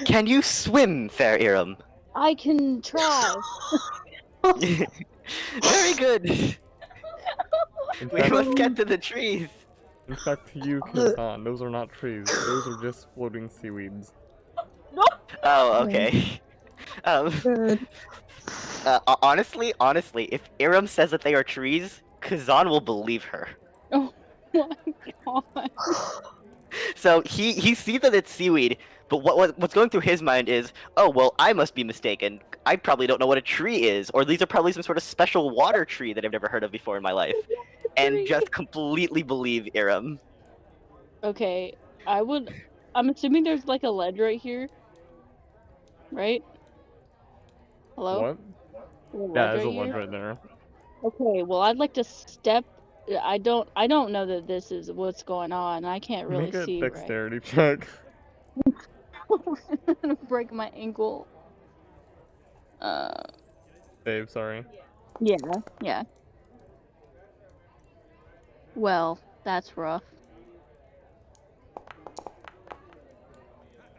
Can you swim, fair Iram? I can try. Very good. In We fact, must get to the trees. in fact, to you, Kazan, those are not trees. Those are just floating seaweeds. Oh, okay. Um, Good. honestly, if Iram says that they are trees, Kazan will believe her. Oh my god. So he sees that it's seaweed, but what's going through his mind is, oh well, I must be mistaken. I probably don't know what a tree is, or these are probably some sort of special water tree that I've never heard of before in my life, and just completely believe Iram. Okay, I'm assuming there's like a ledge right here, right? Hello? What? There's a Yeah, ledge there's a right ledge here? right there. Okay, well I'd like to step. I don't know that this is what's going on. I can't really Make a see right. dexterity check. I'm gonna break my ankle. Dave, sorry. Yeah. Well, that's rough.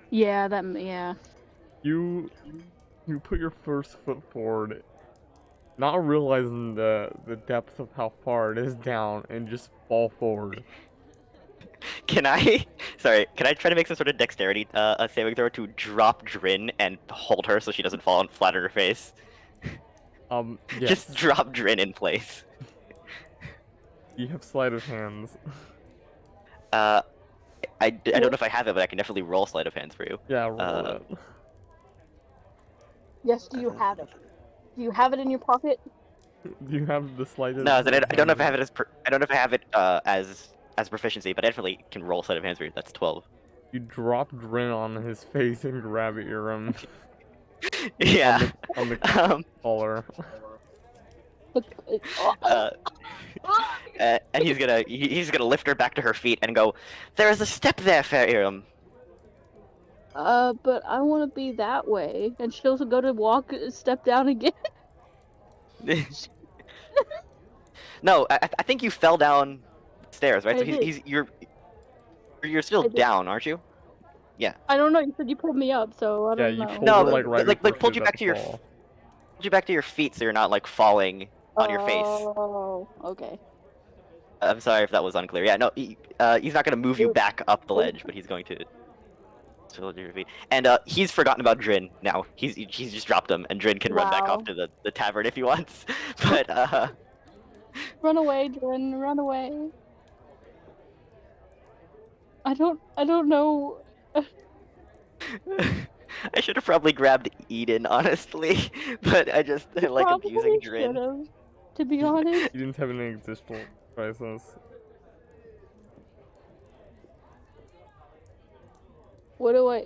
Yeah, yeah. You put your first foot forward, not realizing the depth of how far it is down, and just fall forward. Can I? Sorry, can I try to make some sort of dexterity a saving throw to drop Drin and hold her so she doesn't fall and flat on her face? Yes. Just drop Drin in place. You have sleight of hands. I don't know if I have it, but I can definitely roll sleight of hands for you. Yeah, roll it. Yes, do you have it? Do you have it in your pocket? Do you have the sleight of No, I don't know if I have hands? it I don't know if I have it as proficiency, but I definitely can roll sleight of hands for you. That's 12. You drop Drin on his face and grab Iram Yeah. on the collar. And he's gonna lift her back to her feet and go, "There is a step there, fair Iram." But I want to be that way, and she'll go to step down again. No, I think you fell down the stairs, right? I So did. you're still I did. down, aren't you? I don't know. You said you pulled me up, so I Yeah, don't you know. pulled No, her but, like right like before pulled she you was back to your fall. pulled you back to your feet so you're not like falling on your face. Oh, okay. I'm sorry if that was unclear. Yeah, no, he's not gonna move you back up the ledge, but he's going to hold your feet. And he's forgotten about Drin now. He's just dropped him, and Drin can run back off Wow. to the tavern if he wants. But Run away, Drin. Run away. I don't know. I should have probably grabbed Eden, honestly, but I like abusing Probably Drin. should've, to be honest. You didn't have any existential crisis. What do I?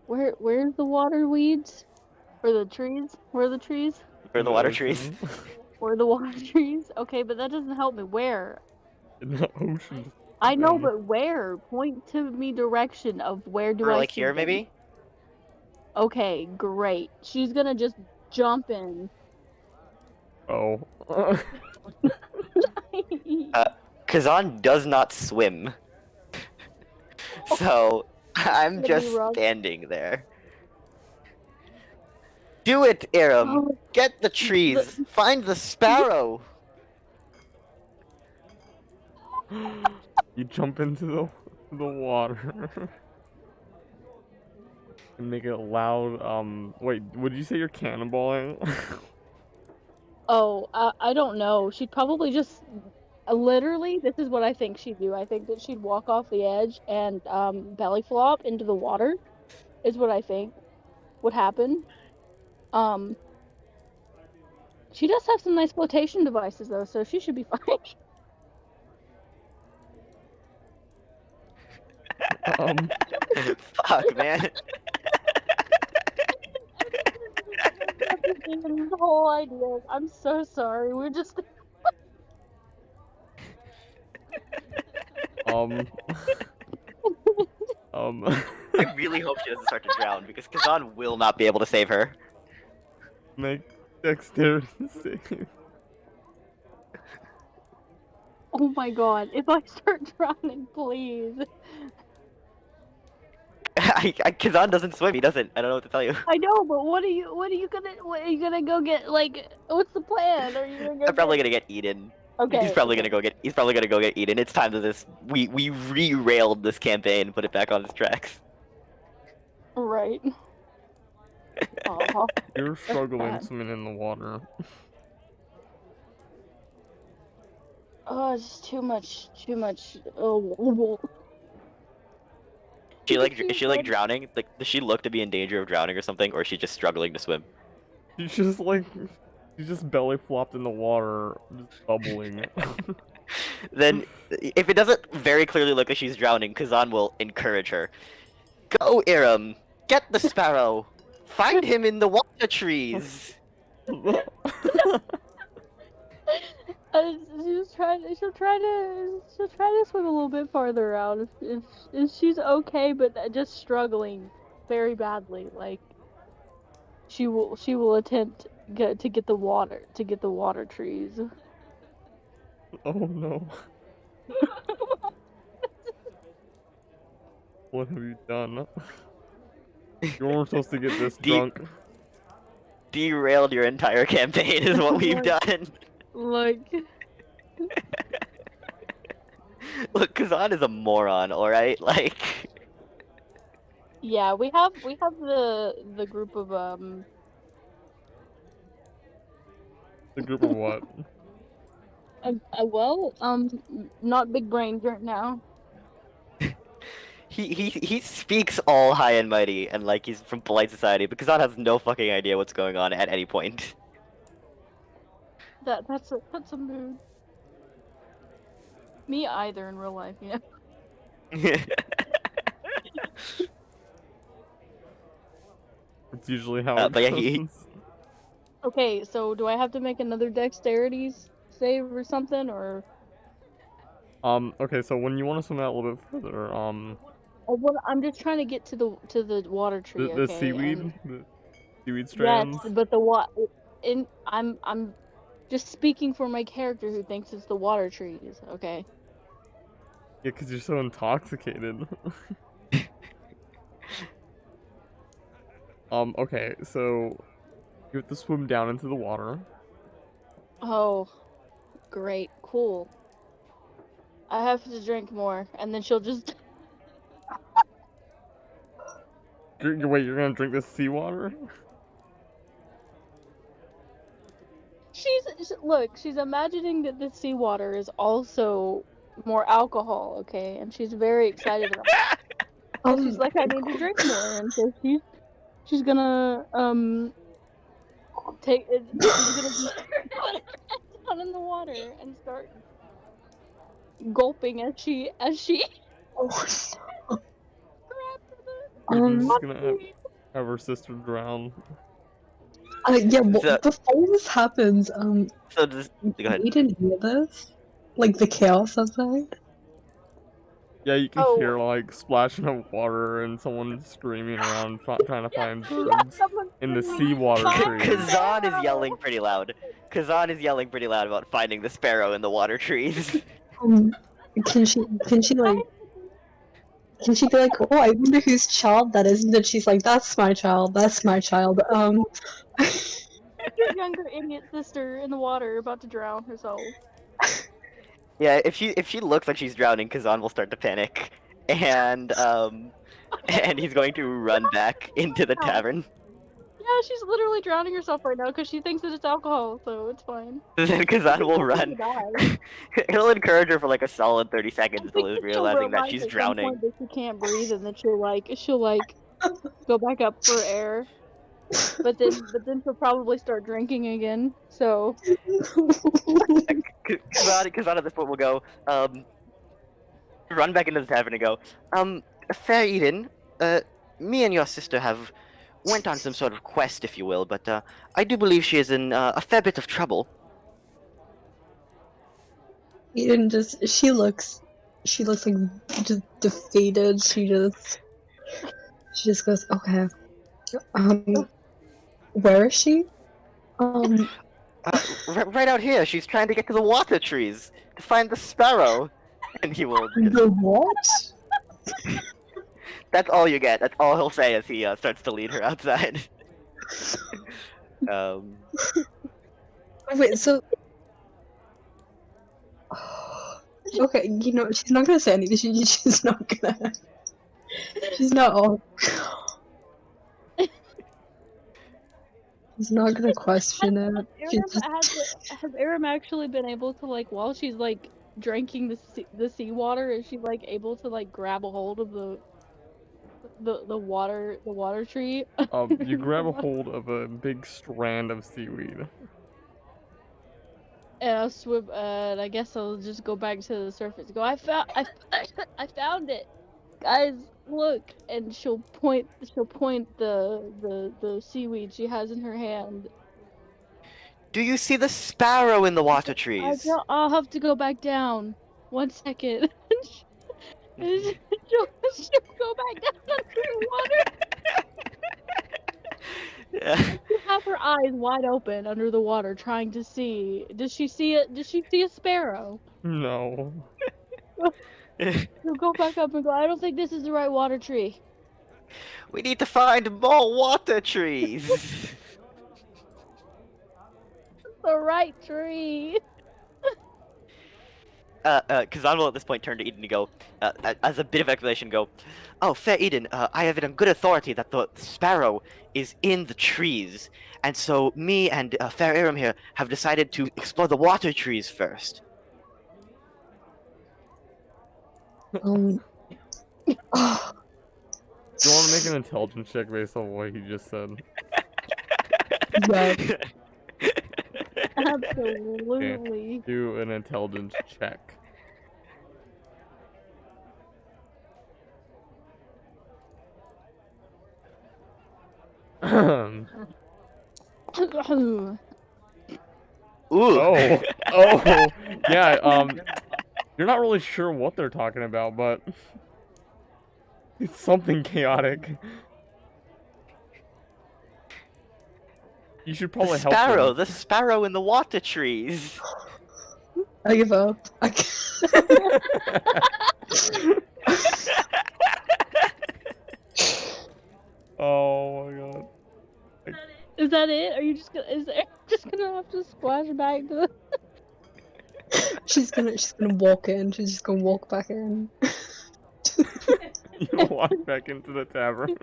Where's the water weeds? Or the trees? Where are the trees? For In the water trees. ocean. Where are the water trees? Okay, but that doesn't help me. Where? In the ocean. I know, thing. but where? Point to me direction of where do Or I like see here, them? maybe? Okay, great. She's gonna just jump in. Oh. Kazan does not swim. So, I'm Gonna be just rough. standing there. Do it, Aram! Oh, Get the trees! Find the sparrow! You jump into the water. And make it loud, wait, would you say you're cannonballing? oh, I don't know. She'd probably just literally. This is what I think she'd do. I think that she'd walk off the edge and belly flop into the water. Is what I think would happen. She does have some nice flotation devices though, so she should be fine. Fuck, man. The whole idea. I'm so sorry. We're just. I really hope she doesn't start to drown, because Kazan will not be able to save her. Make dexterity save. Oh my god! If I start drowning, please. Kazan doesn't swim. He doesn't. I don't know what to tell you. I know, but what are you gonna go get? Like, what's the plan? Are you gonna go? I'm probably gonna get eaten. Okay. He's probably gonna go get. He's probably gonna go get eaten. It's time to this. We re-railed this campaign and put it back on its tracks. Right. Aw. You're struggling bad. swimming in the water. Oh, it's too much. Oh. Is she like drowning? Like, does she look to be in danger of drowning or something, or is she just struggling to swim? She's just belly flopped in the water, just bubbling. Then, if it doesn't very clearly look like she's drowning, Kazan will encourage her. Go, Iram! Get the sparrow! Find him in the water trees! She'll try to swim a little bit farther out if she's okay, but just struggling very badly. Like she will attempt to get the water trees. Oh no. What have you done? You weren't supposed to get this drunk. Derailed your entire campaign is what we've done. Like, Look, Kazan is a moron, alright? Like... yeah, we have the group of The group of what? not big brains right now. He speaks all high and mighty, and like he's from polite society, but Kazan has no fucking idea what's going on at any point. That's a mood. Me either in real life, yeah. It's usually how it but yeah, goes. Okay, so do I have to make another dexterity save or something, or? Okay, so when you want to swim out a little bit further, Well, I'm just trying to get to the water tree. the Okay, seaweed, and- the seaweed strands. Yes, but I'm just speaking for my character who thinks it's the water trees. Okay. Yeah, because you're so intoxicated. Okay, so you have to swim down into the water. Oh, great, cool. I have to drink more, and then she'll just. Wait, you're gonna drink this seawater? She's imagining that the seawater is also more alcohol, okay? And she's very excited about it. And she's like, I need to drink more, and so she's gonna she's gonna just put her head down in the water and start gulping as she Oh, You're just gonna have her sister drown. yeah, well, So- before this happens, So just go ahead. you didn't hear this? Like the chaos outside? Yeah, you can Oh. hear like splashing of water and someone screaming around trying to find birds in the seawater trees. Kazan is yelling pretty loud. Kazan is yelling pretty loud about finding the sparrow in the water trees. Can she like can she be like, oh, I wonder whose child that is? And then she's like, that's my child. Your younger idiot sister in the water about to drown herself. Yeah, if she looks like she's drowning, Kazan will start to panic, and he's going to run back into the tavern. Yeah, she's literally drowning herself right now because she thinks that it's alcohol, so it's fine. Then Kazan will run. Die. He'll encourage her for like a solid 30 seconds I think until that she'll realizing that realize she's at some drowning. point that she can't breathe, and then she'll go back up for air. But then she'll probably start drinking again. So Kazan at this point will go, run back into the tavern and go, Fair Eden, me and your sister have went on some sort of quest, if you will, but I do believe she is in a fair bit of trouble. Eden she looks like just defeated. She just goes, okay. Where is she? Right out here, she's trying to get to the water trees to find the sparrow. And he will The what? That's all you get. That's all he'll say as he starts to lead her outside. um, Wait, so. Okay, you know, she's not gonna say anything. She's not gonna. She's not all. She's not gonna question it. She's Has Aram actually been able to, like, while she's like drinking the seawater, is she like able to like grab a hold of the water tree? You grab a hold of a big strand of seaweed. And I'll swim. And I guess I'll just go back to the surface. Go. I found it, guys. Look, and she'll point the seaweed she has in her hand. do you see the sparrow in the water I trees? don't, I'll have to go back down. 1 second. And she'll go back down under the water. She'll have her eyes wide open under the water, trying to see. Does she see it? Does she see a sparrow? No. She'll go back up and go. I don't think this is the right water tree. We need to find more water trees. The right tree. Kazan will at this point turn to Eden and go, as a bit of explanation, go, "Oh, fair Eden, I have it on good authority that the sparrow is in the trees, and so me and fair Aram here have decided to explore the water trees first." oh. Do you want to make an intelligence check based on what he just said? Yeah. Absolutely. Do an intelligence check. Ooh. Oh, yeah. You're not really sure what they're talking about, but it's something chaotic. You should probably help them. The sparrow in the water trees. I give up. Oh my god. Is that it? Are you just gonna? Is there just gonna have to splash back to the? She's gonna walk in. She's just gonna walk back in. You walk back into the tavern.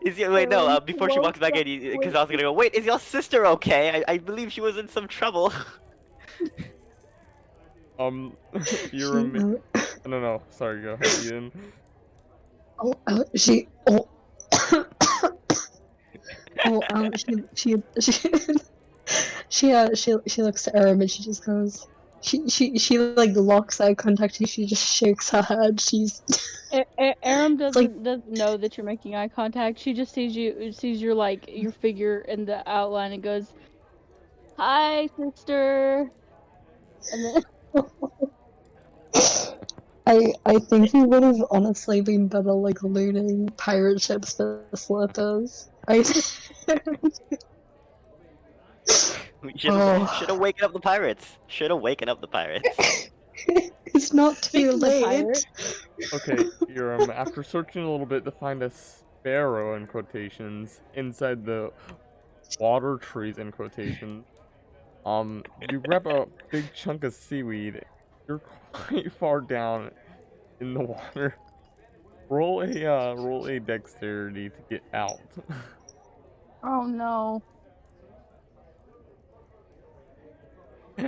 Before she walks back in, Kazan's gonna go, "Wait, is your sister okay? I believe she was in some trouble." You're no, sorry, go ahead, Ian. She looks at Aram and she just goes. She like locks eye contact and she just shakes her head. She's. Aram doesn't know that you're making eye contact. She just sees your like your figure in the outline and goes, "Hi, sister." And then I think you would have honestly been better like looting pirate ships for slippers. Should have waken up the pirates. Should have waken up the pirates. It's not too Speaking of late. pirates, Okay, you're after searching a little bit to find a sparrow in quotations inside the water trees in quotations. You grab a big chunk of seaweed. You're quite far down in the water. Roll a dexterity to get out. oh no.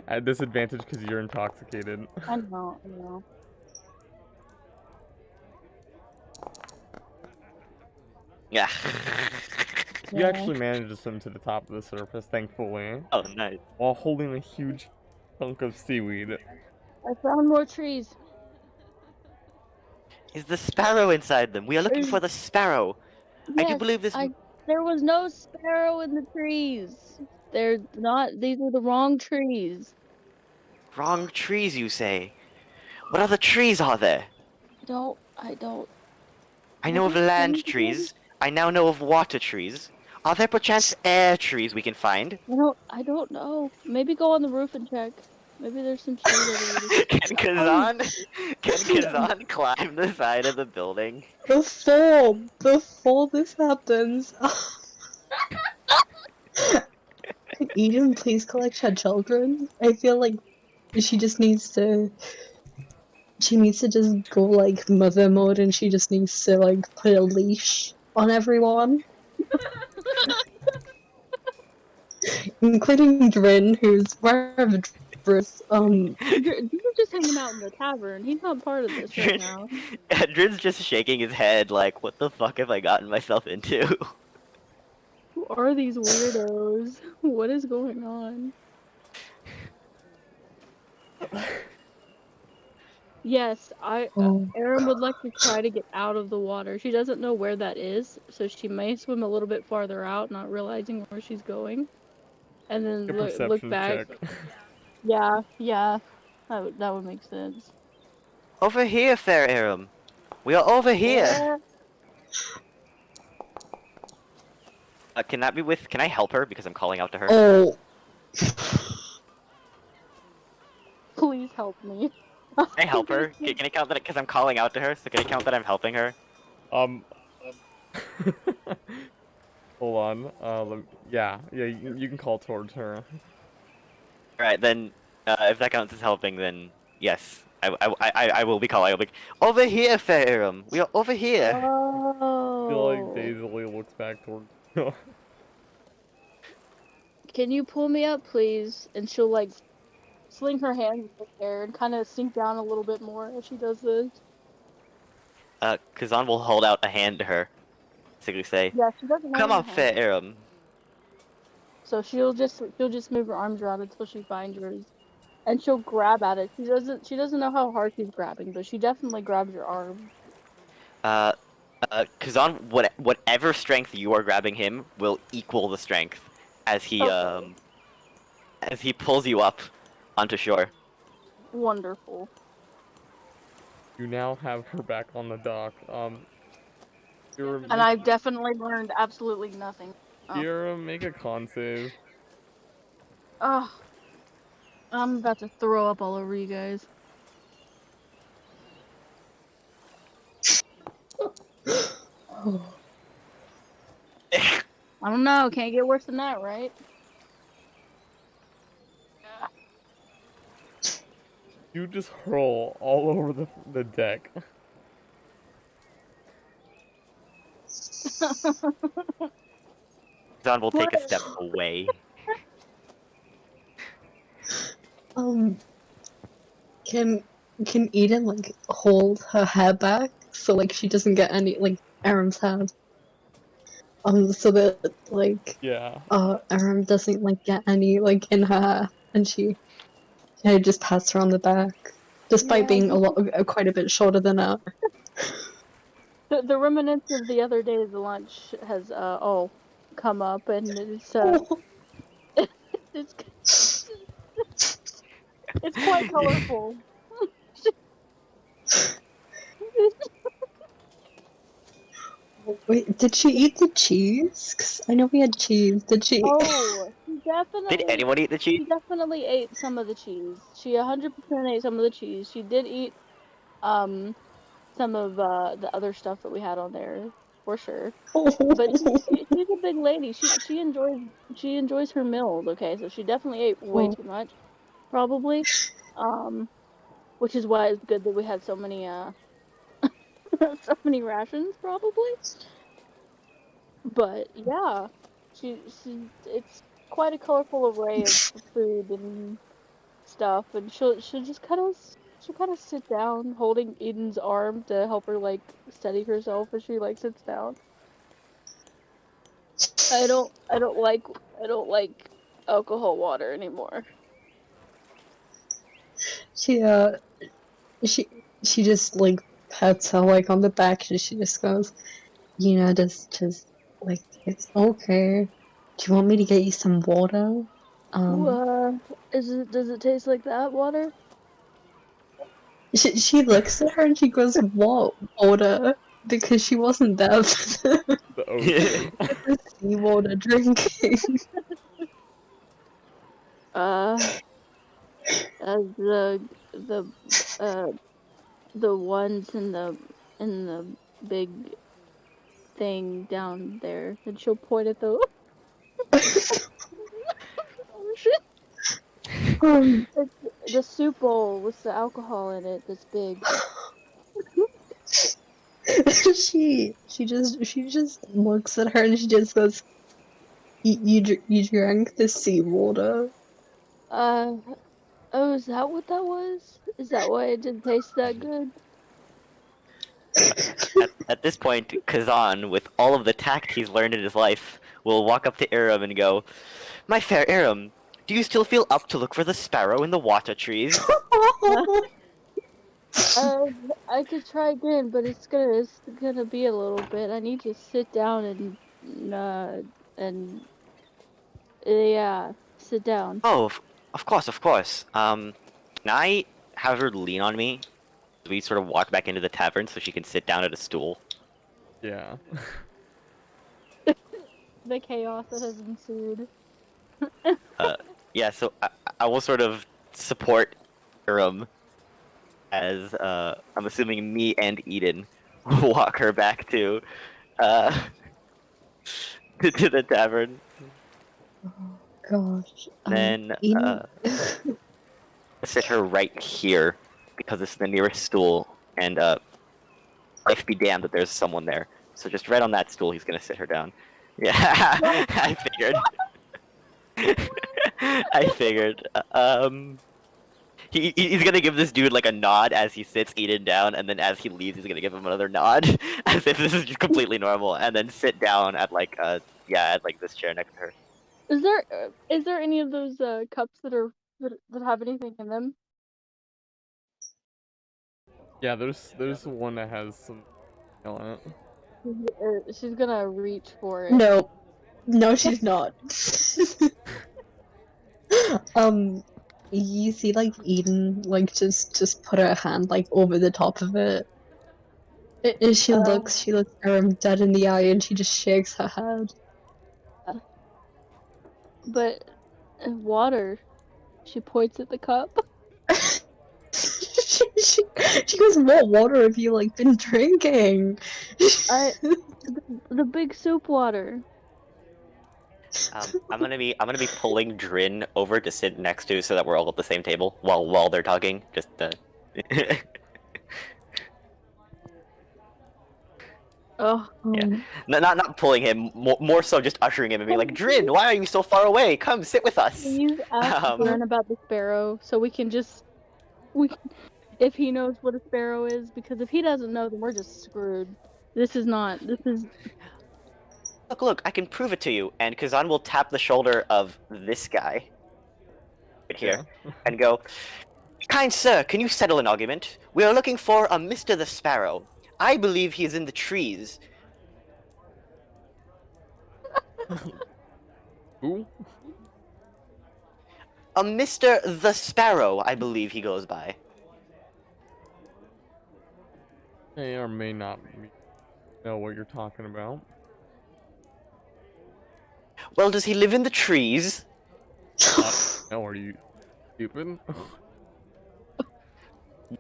At disadvantage because you're intoxicated. I know. Yeah. You actually managed to swim to the top of the surface, thankfully, Oh, nice. while holding a huge chunk of seaweed. I found more trees. Is the sparrow inside them? We are looking for the sparrow. I do Yes, believe this. There was no sparrow in the trees. They're not. These are the wrong trees. Wrong trees, you say? What other trees are there? I don't. I know of land trees. I now know of water trees. Are there perchance air trees we can find? I don't know. Maybe go on the roof and check. Maybe there's some cheese over there. Can Kazan climb the side of the building? Before this happens, Eden, please collect her children. I feel like she just needs to. She needs to just go like mother mode, and she just needs to like put a leash on everyone, including Drin, who's wherever Drin's. He's just hanging out in the tavern. He's not part of this right now. Drin's just shaking his head like, what the fuck have I gotten myself into? Who are these weirdos? What is going on? Yes, Oh, Erin would like to try to get out of the water. She doesn't know where that is, so she may swim a little bit farther out, not realizing where she's going, and then A look perception back. check. Yeah, that would make sense. Over here, Fair Aram. We are over here. Yeah. Can that be with? Can I help her because I'm calling out to her? oh. Please help me. Can I help her? Can I count that? Because I'm calling out to her. So can I count that I'm helping her? Hold on. Yeah, you can call towards her. All right, then. If that counts as helping, then yes, I will be calling. I'll be over here, Fair Aram. We are over here. I feel like Oh. Dazily looks back towards. Can you pull me up, please? And she'll like sling her hands in the air and kind of sink down a little bit more as she does this. Kazan will hold out a hand to her. Basically say, Yeah, she doesn't. "Come have on, a hand. Fair Aram." So she'll just move her arms around until she finds yours, and she'll grab at it. She doesn't know how hard she's grabbing, but she definitely grabs your arm. Kazan, whatever strength you are grabbing him will equal the strength as he Okay. as he pulls you up onto shore. Wonderful. You now have her back on the dock. And I've definitely learned absolutely nothing. Kira, make a con save. Oh, I'm about to throw up all over you guys. Oh. I don't know. Can't get worse than that, right? You just hurl all over the deck. Kazan will take a step away. Can Eden like hold her hair back so like she doesn't get any like Aram's hair? So that like Yeah. Aram doesn't like get any like in her hair, and she kind of just pats her on the back, despite Yeah, being quite a bit shorter than her. The remnants of the other day's lunch has all come up, and it's it's quite colorful. Wait, did she eat the cheese? 'Cause I know we had cheese. Did she? Oh, she definitely. Did anyone eat the cheese? She definitely ate some of the cheese. She 100% ate some of the cheese. She did eat some of the other stuff that we had on there, for sure. But she's a big lady. She enjoys her meals. Okay, so she definitely ate way Oh. too much, probably. Which is why it's good that we had so many so many rations, probably. But yeah, it's quite a colorful array of food and stuff, and she'll just kind of sit down, holding Eden's arm to help her like steady herself as she like sits down. I don't like alcohol water anymore. She just like pats her like on the back, and she just goes, you know, just like, it's okay. Do you want me to get you some water? Does it taste like that water? She looks at her and she goes, what water? Because she wasn't there for The ocean. the seawater drinking. the uh the ones in the big thing down there, and she'll point at the um, the soup bowl with the alcohol in it that's big. she just looks at her and she just goes, you drank the seawater? Oh, is that what that was? Is that why it didn't taste that good? At this point, Kazan, with all of the tact he's learned in his life, will walk up to Aram and go, "My fair Aram, do you still feel up to look for the sparrow in the water trees?" I could try again, but it's gonna be a little bit. I need to sit down and yeah, sit down. Oh, of course, of course. Can I have her lean on me? We sort of walk back into the tavern so she can sit down at a stool. Yeah. The chaos that has ensued. Yeah, so I will sort of support Aram as I'm assuming me and Eden will walk her back to uh to the tavern. Gosh. Then Eden- sit her right here because it's the nearest stool, and life be damned that there's someone there. So just right on that stool, he's gonna sit her down. Yeah, I figured. I figured. He's gonna give this dude like a nod as he sits Eden down, and then as he leaves, he's gonna give him another nod, as if this is just completely normal, and then sit down at like at like this chair next to her. Is there any of those cups that have anything in them? Yeah, there's one that has some on it. She's gonna reach for it. No, she's not. You see, like Eden, like just put her hand like over the top of it. And she looks Aram dead in the eye, and she just shakes her head. But water. She points at the cup. she goes, "What water have you like been drinking?" The big soup water. I'm gonna be pulling Drin over to sit next to so that we're all at the same table while they're talking. Just Oh. Yeah. Not pulling him, more so just ushering him and being like, "Drin, why are you so far away? Come sit with us." Can you ask Drin about the sparrow so we can if he knows what a sparrow is, because if he doesn't know, then we're just screwed. This is Look, I can prove it to you. And Kazan will tap the shoulder of this guy right here and go, "Kind sir, can you settle an argument? We are looking for a Mr. the Sparrow. I believe he is in the trees." Who? A Mr. the Sparrow, I believe he goes by. May or may not know what you're talking about. Well, does he live in the trees? No, are you stupid?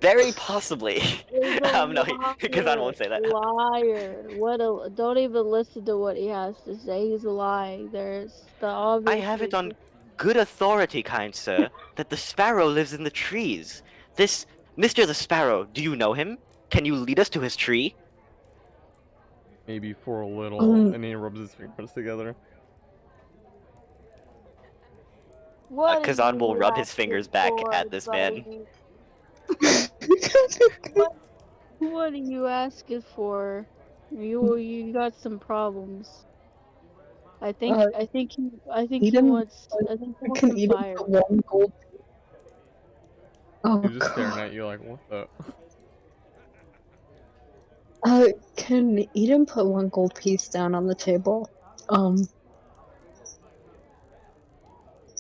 Very possibly. No, Kazan won't say that. Liar. Don't even listen to what he has to say. He's a lie. There's the obvious. I have it on good authority, kind sir, that the sparrow lives in the trees. This Mr. the Sparrow, do you know him? Can you lead us to his tree? Maybe for a little, and he rubs his fingers together. Kazan will rub his fingers back at this man. What are you asking for? You got some problems. I think he wants Can some fire. one gold. Oh He's just staring god. at you like, what the? Can Eden put one gold piece down on the table?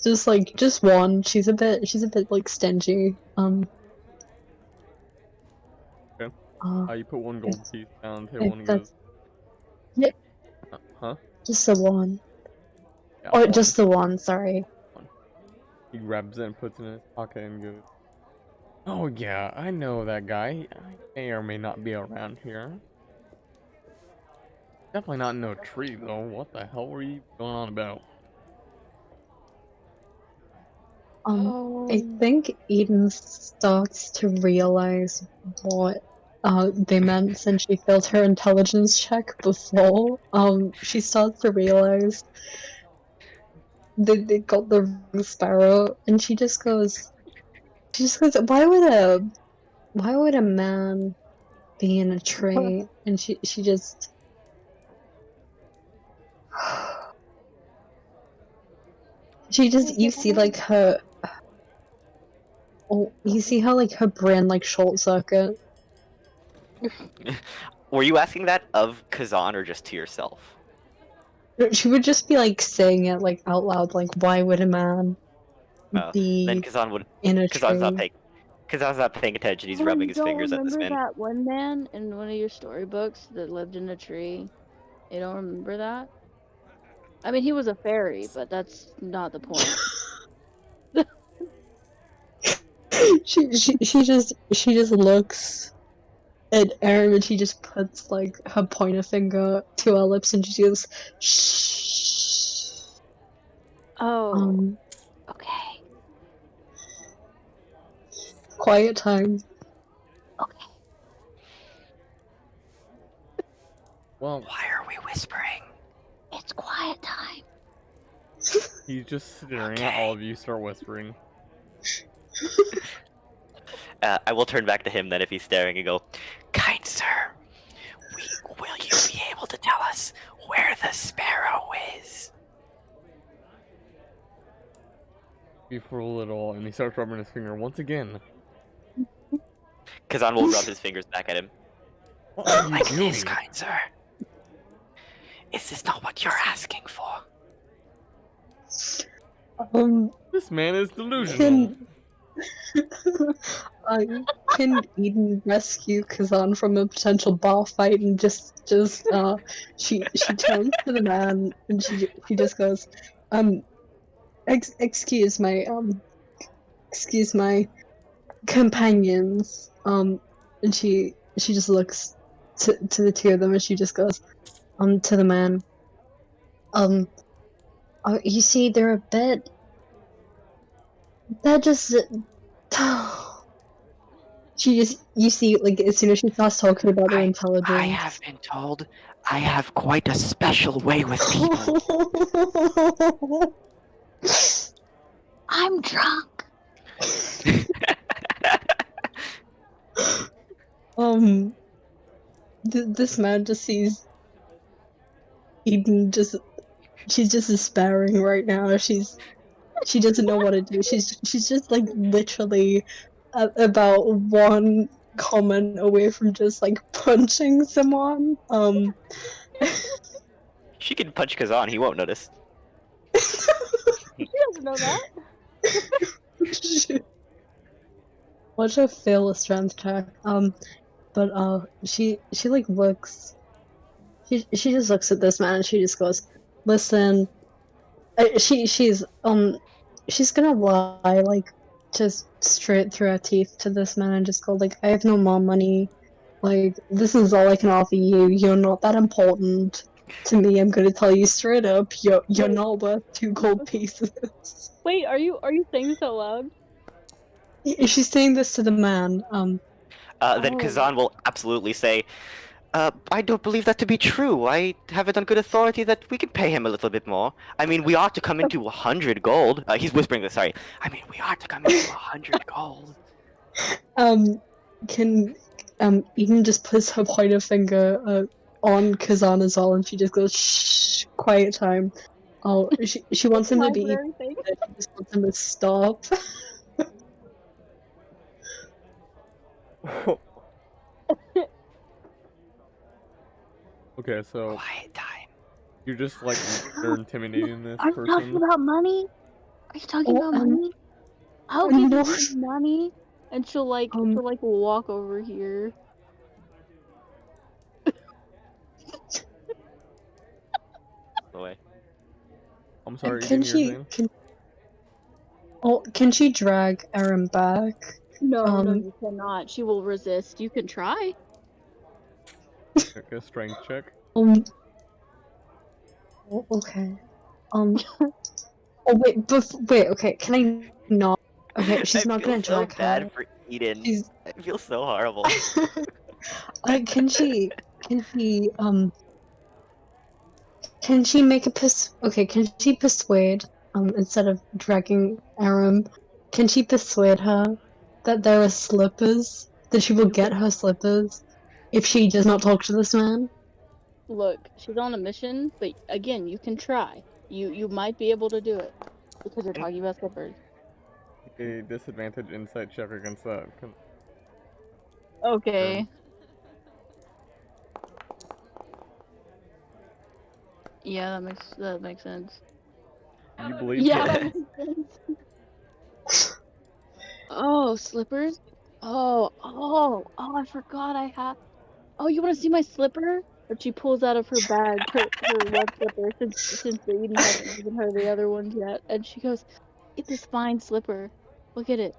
Just one. She's a bit like stingy. Okay. Uh, You put one gold piece down on the table and he that's- goes, Yeah. huh? Just the one. Yeah, Or one. just the one, sorry. He grabs it and puts it in his pocket and goes, Oh yeah, I know that guy. He may or may not be around here. Definitely not in no tree though. What the hell were you going on about? I think Eden starts to realize what they meant since she failed her intelligence check before. She starts to realize that they got the wrong sparrow, and she just goes, why would a man be in a tree? And she just, you see like her, oh, you see how like her brain like short circuit. Were you asking that of Kazan or just to yourself? She would just be like saying it like out loud, like, why would a man Then be Kazan would. in a Kazan's not tree? paying. Kazan's not paying attention. He's Oh, rubbing you his don't fingers at this remember man. that one man in one of your storybooks that lived in a tree? You don't remember that? I mean, he was a fairy, but that's not the point. She just looks at Erin and she just puts like her pointer finger to her lips and she goes, shh. Oh, okay, Quiet time. okay. Well, Why are we whispering? It's quiet time. he's just staring at all of you, start whispering. I will turn back to him then if he's staring and go, "Kind sir, will you be able to tell us where the sparrow is?" For a little, and he starts rubbing his finger once again. Kazan will rub his fingers back at him. What are you Like doing? this, kind sir. Is this not what you're asking for? This man is delusional. Can Eden rescue Kazan from a potential bar fight and she turns to the man and she just goes, excuse my companions, and she just looks to the two of them and she just goes, to the man, you see, they're a bit, they're just, you see, like, as soon as she starts talking about their intelligence. I have been told I have quite a special way with people. I'm drunk. This man just sees Eden she's just despairing right now. She doesn't know what to do. She's just like literally about one comment away from just like punching someone. She can punch Kazan, he won't notice. He doesn't know that. Watch her fail a strength check. But she like looks. She just looks at this man and she just goes, "Listen." She's gonna lie like just straight through her teeth to this man and just go like, "I have no more money. Like this is all I can offer you. You're not that important to me. I'm gonna tell you straight up. You're not worth 2 gold pieces." Wait, are you saying this out loud? She's saying this to the man. Then Kazan will absolutely say, I don't believe that to be true. I have it on good authority that we can pay him a little bit more. I mean, we ought to come into 100 gold. He's whispering this, sorry. I mean, we ought to come into 100 gold. Can Eden just puts her pointer finger on Kazan as well, and she just goes, "Shh, quiet time." Oh, she wants him to be. Everything. She just wants him to stop. Okay, so Quiet time. you're just like you're intimidating this Are you talking person. about money? Are you talking about money? I'll I'm give not- you money, and she'll walk over here. Away. I'm sorry, Can you didn't hear she? Can she drag Erin back? No, Um, you cannot. She will resist. You can try. Make a strength check. Okay. Oh wait, wait. Okay, can I not? Okay, she's I not feel gonna so drag her. bad for Eden. She's. I feel so horrible. Can she? Can she? Can she make a Okay, can she persuade? Instead of dragging Aram, can she persuade her that there are slippers? That she will You get can her slippers if she does not talk to this man? look. She's on a mission, but again, you can try. You might be able to do it because you're And- talking about slippers. A disadvantage insight check against that. Okay. Yeah, that makes sense. You believe Yeah, so? that makes sense. Oh, slippers. Oh! I forgot I have. Oh, you want to see my slipper? But she pulls out of her bag her one slipper since Eden hasn't given her the other ones yet, and she goes, "Get this fine slipper. Look at it,"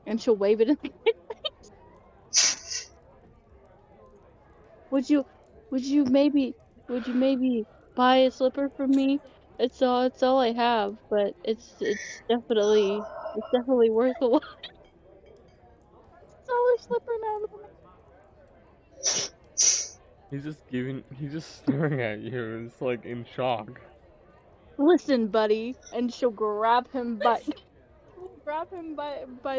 and she'll wave it in. Would you, would you maybe buy a slipper from me? It's all I have, but it's definitely worth a lot. $6 slipper now. He's just staring at you. It's like in shock. Listen, buddy, and she'll grab him by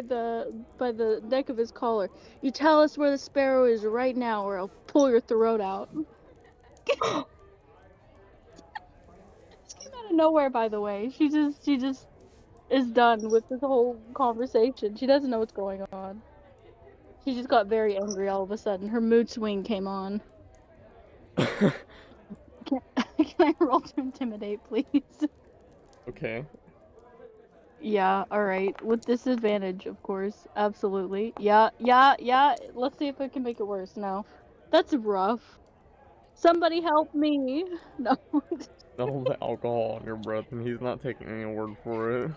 the neck of his collar. You tell us where the sparrow is right now, or I'll pull your throat out. Came out of nowhere, by the way. She just is done with this whole conversation. She doesn't know what's going on. She just got very angry all of a sudden. Her mood swing came on. Can, can I roll to intimidate, please? Okay. Yeah, alright. With disadvantage, of course. Absolutely. Yeah. Let's see if I can make it worse. No. That's rough. Somebody help me. No. All the alcohol on your breath, and he's not taking any word for it.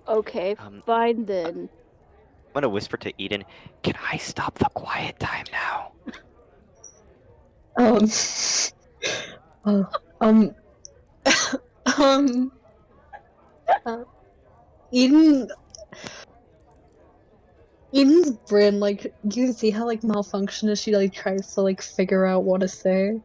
Okay, I'm fine then. gonna whisper to Eden, "Can I stop the quiet time now?" Um. Oh. Um. um. Eden. Eden's brain, like, you can see how like malfunction as she like tries to like figure out what to say.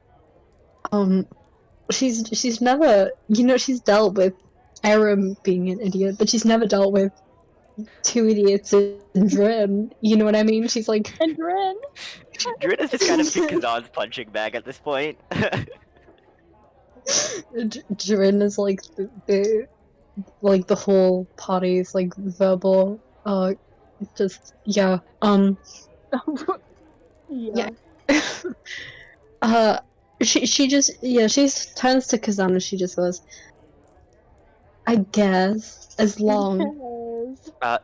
She's never, she's dealt with Aram being an idiot, but she's never dealt with two idiots in Drin. You know what I mean? She's like, And Dren. Drin is just kind of Kazan's punching bag at this point. Drin is like the whole party's like verbal, just yeah, Yeah. uh, she just she turns to Kazan and she just goes, I guess as long Yes.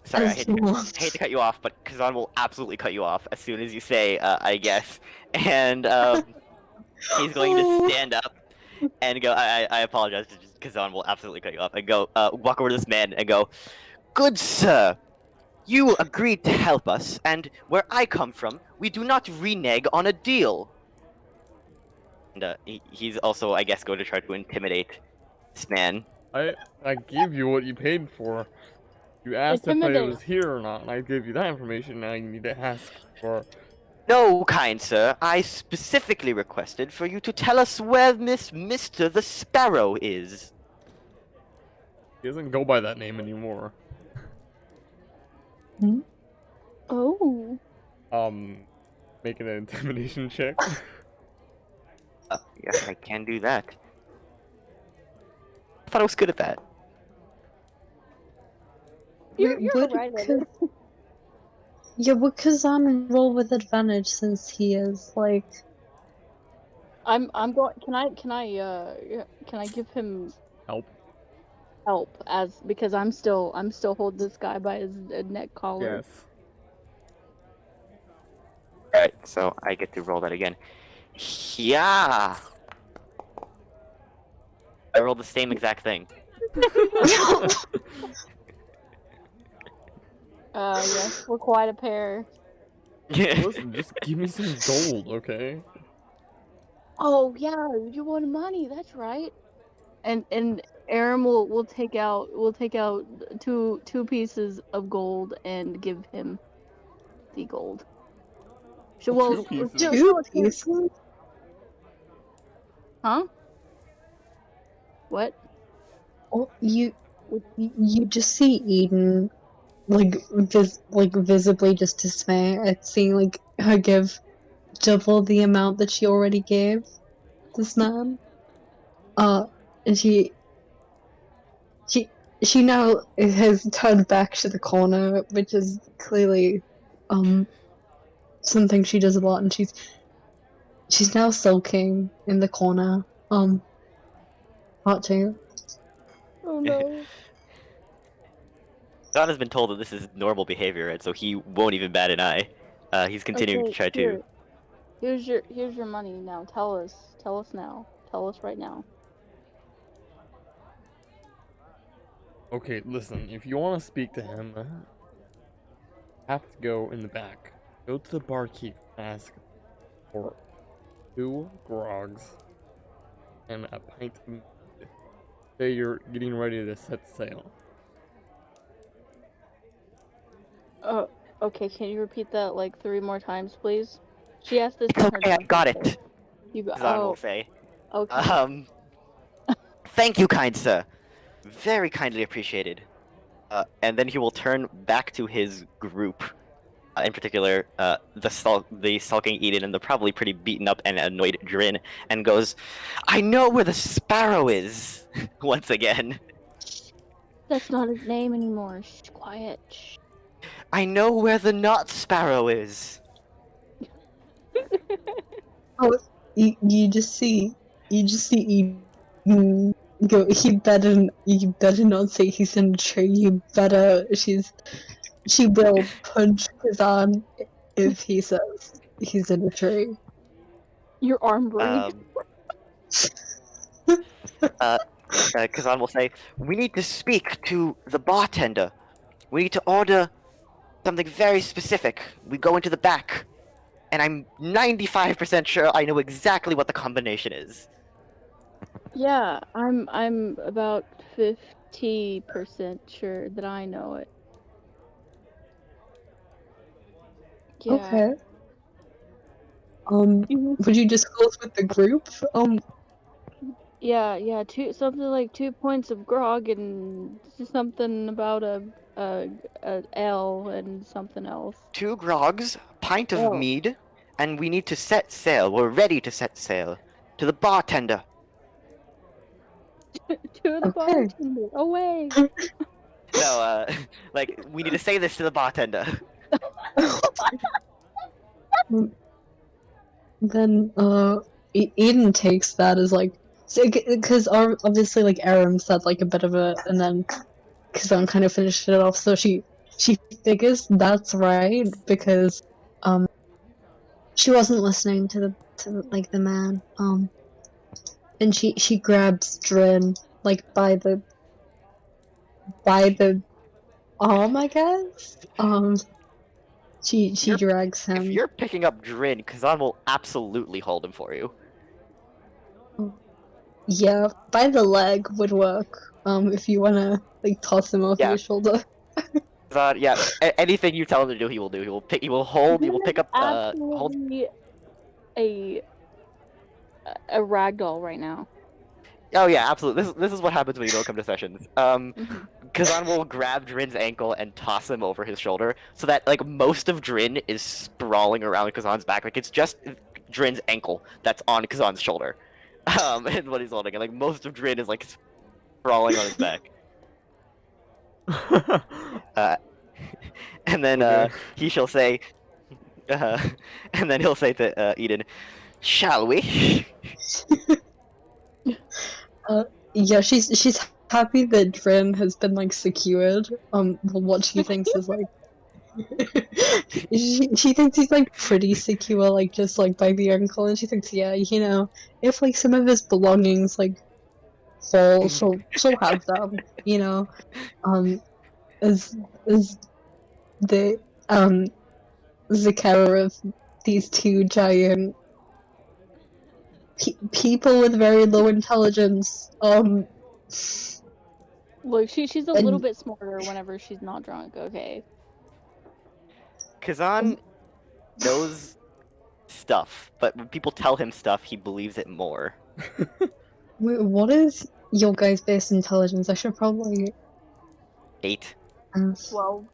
Sorry, as long. I hate to cut you off, but Kazan will absolutely cut you off as soon as you say, I guess. And he's going to stand up and go, I apologize, Kazan will absolutely cut you off, and go, walk over to this man and go, "Good sir, you agreed to help us, and where I come from, we do not renege on a deal." And he's also, I guess, going to try to intimidate this man. I gave you what you paid for. You asked if I Intimidate. was here or not, and I gave you that information. Now you need to ask for. No, kind sir, I specifically requested for you to tell us where Mr. the Sparrow is. He doesn't go by that name anymore. Oh. Make an intimidation check. Yes, I can do that. I thought I was good at that. You're Would right. Yeah, would Kazan roll with advantage since he is like? I'm going. Can I give him help as because I'm still holding this guy by his neck collar. Yes. Alright, so I get to roll that again. Yeah! I rolled the same exact thing. Yes, we're quite a pair. Listen, just give me some gold, okay? Oh yeah, you want money? That's right. And Aram will take out two pieces of gold and give him the gold. So well, 2 pieces. no, Two it's here. pieces? Huh? What? Oh, you just see Eden like visibly just dismay at seeing like her give double the amount that she already gave this man. And she she now has turned back to the corner, which is clearly um something she does a lot, and she's now sulking in the corner. Part two. Oh no. Don has been told that this is normal behavior, and so he won't even bat an eye. He's continuing to Okay, try to. here. Here's your money now. Tell us now. Tell us right now. Okay, listen, if you want to speak to him, have to go in the back. Go to the barkeep, ask for 2 grogs and a pint of mead. Say you're getting ready to set sail. Okay, can you repeat that like 3 more times, please? She asked this It's in her okay, I drunken got state. it. You got Kazan will say. okay. Thank you, kind sir. Very kindly appreciated. And then he will turn back to his group, in particular, the sulking Eden and the probably pretty beaten up and annoyed Drin, and goes, "I know where the sparrow is." Once again, That's not his name anymore. Shh, quiet. Shh. I know where the not sparrow is. You just see Eden go. You better not say he's in a tree. You better. She will punch Kazan if he says he's in a tree. Your arm breathe. Kazan will say, "We need to speak to the bartender. We need to order something very specific. We go into the back, and I'm 95% sure I know exactly what the combination is." Yeah, I'm about 50% sure that I know it. Yeah. Okay. Mhm. Would you disclose with the group? Yeah, something like 2 points of grog and something about a L and something else. 2 grogs, pint of Oh. mead, and we need to set sail. We're ready to set sail. To the bartender. To the Okay. bartender. Away. No, like, we need to say this to the bartender. Then Eden takes that as like, because obviously like Aram said like a bit of it, and then Kazan kind of finished it off. So she figures that's right because she wasn't listening to like the man and she grabs Drin like by the arm, I guess. She drags If him. you're picking up Drin, Kazan will absolutely hold him for you. Yeah, by the leg would work. If you wanna like toss him over Yeah. your shoulder. Kazan, yeah, anything you tell him to do, he will do. He will hold, he will pick up, hold. Absolutely a ragdoll right now. Oh yeah, absolutely. This is what happens when you don't come to sessions. Mhm. Kazan will grab Drin's ankle and toss him over his shoulder, so that like most of Drin is sprawling around Kazan's back. Like it's just Drin's ankle that's on Kazan's shoulder, and what he's holding, and like most of Drin is like sprawling on his back. And then Okay. he shall say, and then he'll say to Eden, "Shall we?" Yeah, she's happy that Drin has been like secured. What she thinks is like she thinks he's like pretty secure, like just like by the ankle, and she thinks, yeah, you know, if like some of his belongings like fall, she'll have them, you know. As the care of these two giant people with very low intelligence. Look, she's a little And- bit smarter whenever she's not drunk. Okay. Kazan knows stuff, but when people tell him stuff, he believes it more. Wait, what is your guys' base intelligence? I should probably 8. ask. Well,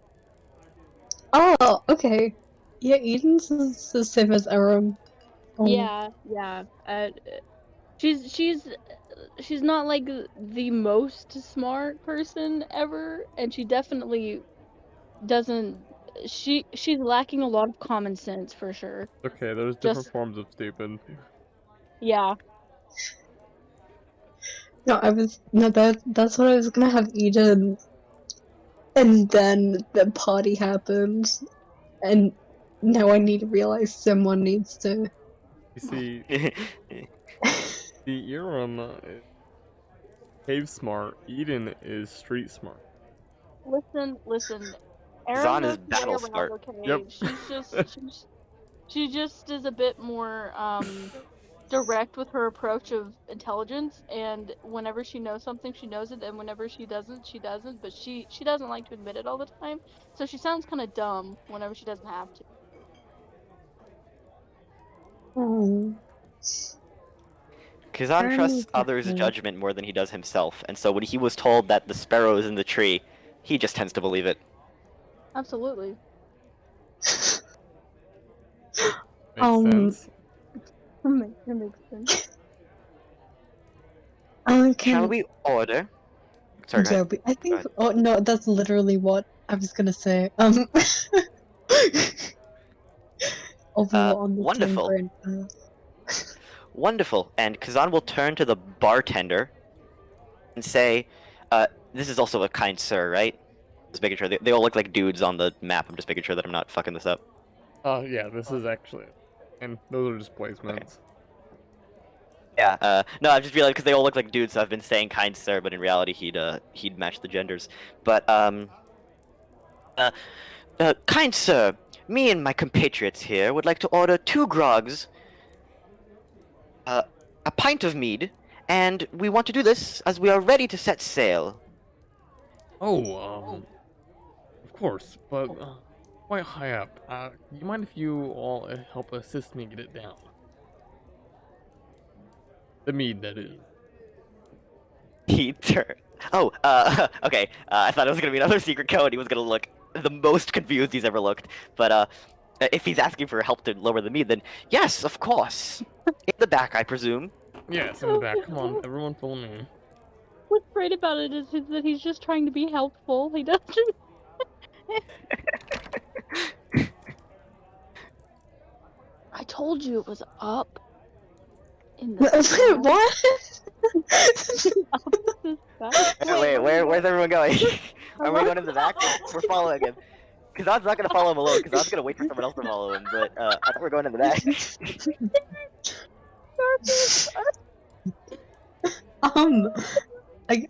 Oh, okay. Yeah, Eden's is the same as Aram. yeah. She's not like the most smart person ever, and she definitely doesn't. She's lacking a lot of common sense for sure. Okay, there's different Just- forms of stupid. Yeah. That's what I was gonna have Eden, and then the party happened, and now I need to realize someone needs to. You see, the Iram is cave smart. Eden is street smart. Listen. Zahn Erin is knows the way battle around, smart. okay? Yep. She just is a bit more direct with her approach of intelligence, and whenever she knows something, she knows it, and whenever she doesn't, she doesn't. But she doesn't like to admit it all the time, so she sounds kind of dumb whenever she doesn't have to. Kazan Aaron trusts is others' different. judgment more than he does himself, and so when he was told that the sparrow is in the tree, he just tends to believe it. Absolutely. Makes sense. It makes sense. Shall we order? Sorry, go Yeah, ahead. I think. ahead. Oh no, that's literally what I was gonna say. Although on the same wonderful. brain. Wonderful. And Kazan will turn to the bartender and say, this is also a kind sir, right? Just making sure. They all look like dudes on the map. I'm just making sure that I'm not fucking this up. Yeah, this is actually, and those are just placements. Yeah, no, I've just realized because they all look like dudes, so I've been saying kind sir, but in reality he'd match the genders. But, kind sir, me and my compatriots here would like to order 2 grogs, a pint of mead, and we want to do this as we are ready to set sail. Oh, of course, but quite high up. You mind if you all help assist me get it down? The mead, that is. He turned. Oh, okay. I thought it was gonna be another secret code. He was gonna look the most confused he's ever looked. But if he's asking for help to lower the mead, then yes, of course. In the back, I presume. Yes, in the back. Come on, everyone, follow me. What's great about it is that he's just trying to be helpful. He doesn't. I told you it was up in the sky. What? Up in the sky. Wait, where's everyone going? Are we going in the back? We're following him. Kazan's not gonna follow him alone. Kazan's gonna wait for someone else to follow him. But I thought we were going in the back.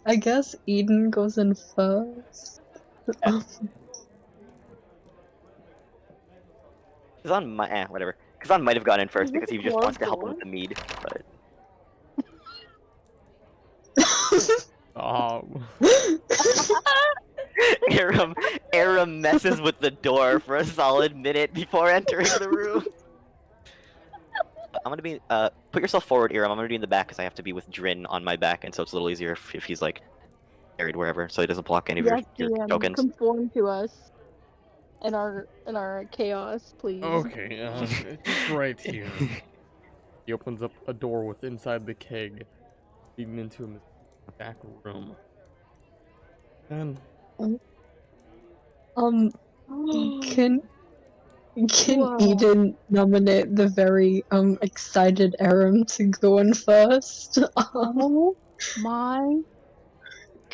I guess Eden goes in first. Kazan might, whatever. Kazan might have gone in first Is it because he a just wants to closed help him door? with the mead. But Aram messes with the door for a solid minute before entering the room. I'm gonna be put yourself forward, Aram. I'm gonna be in the back because I have to be with Drin on my back, and so it's a little easier if he's like carried wherever, so he doesn't block any of Yes, your DM, tokens. conform to us and our chaos, please. Okay, it's right here. He opens up a door with inside the keg, leading into a back room. And Can Wow. Eden nominate the very excited Aram to go in first? Oh my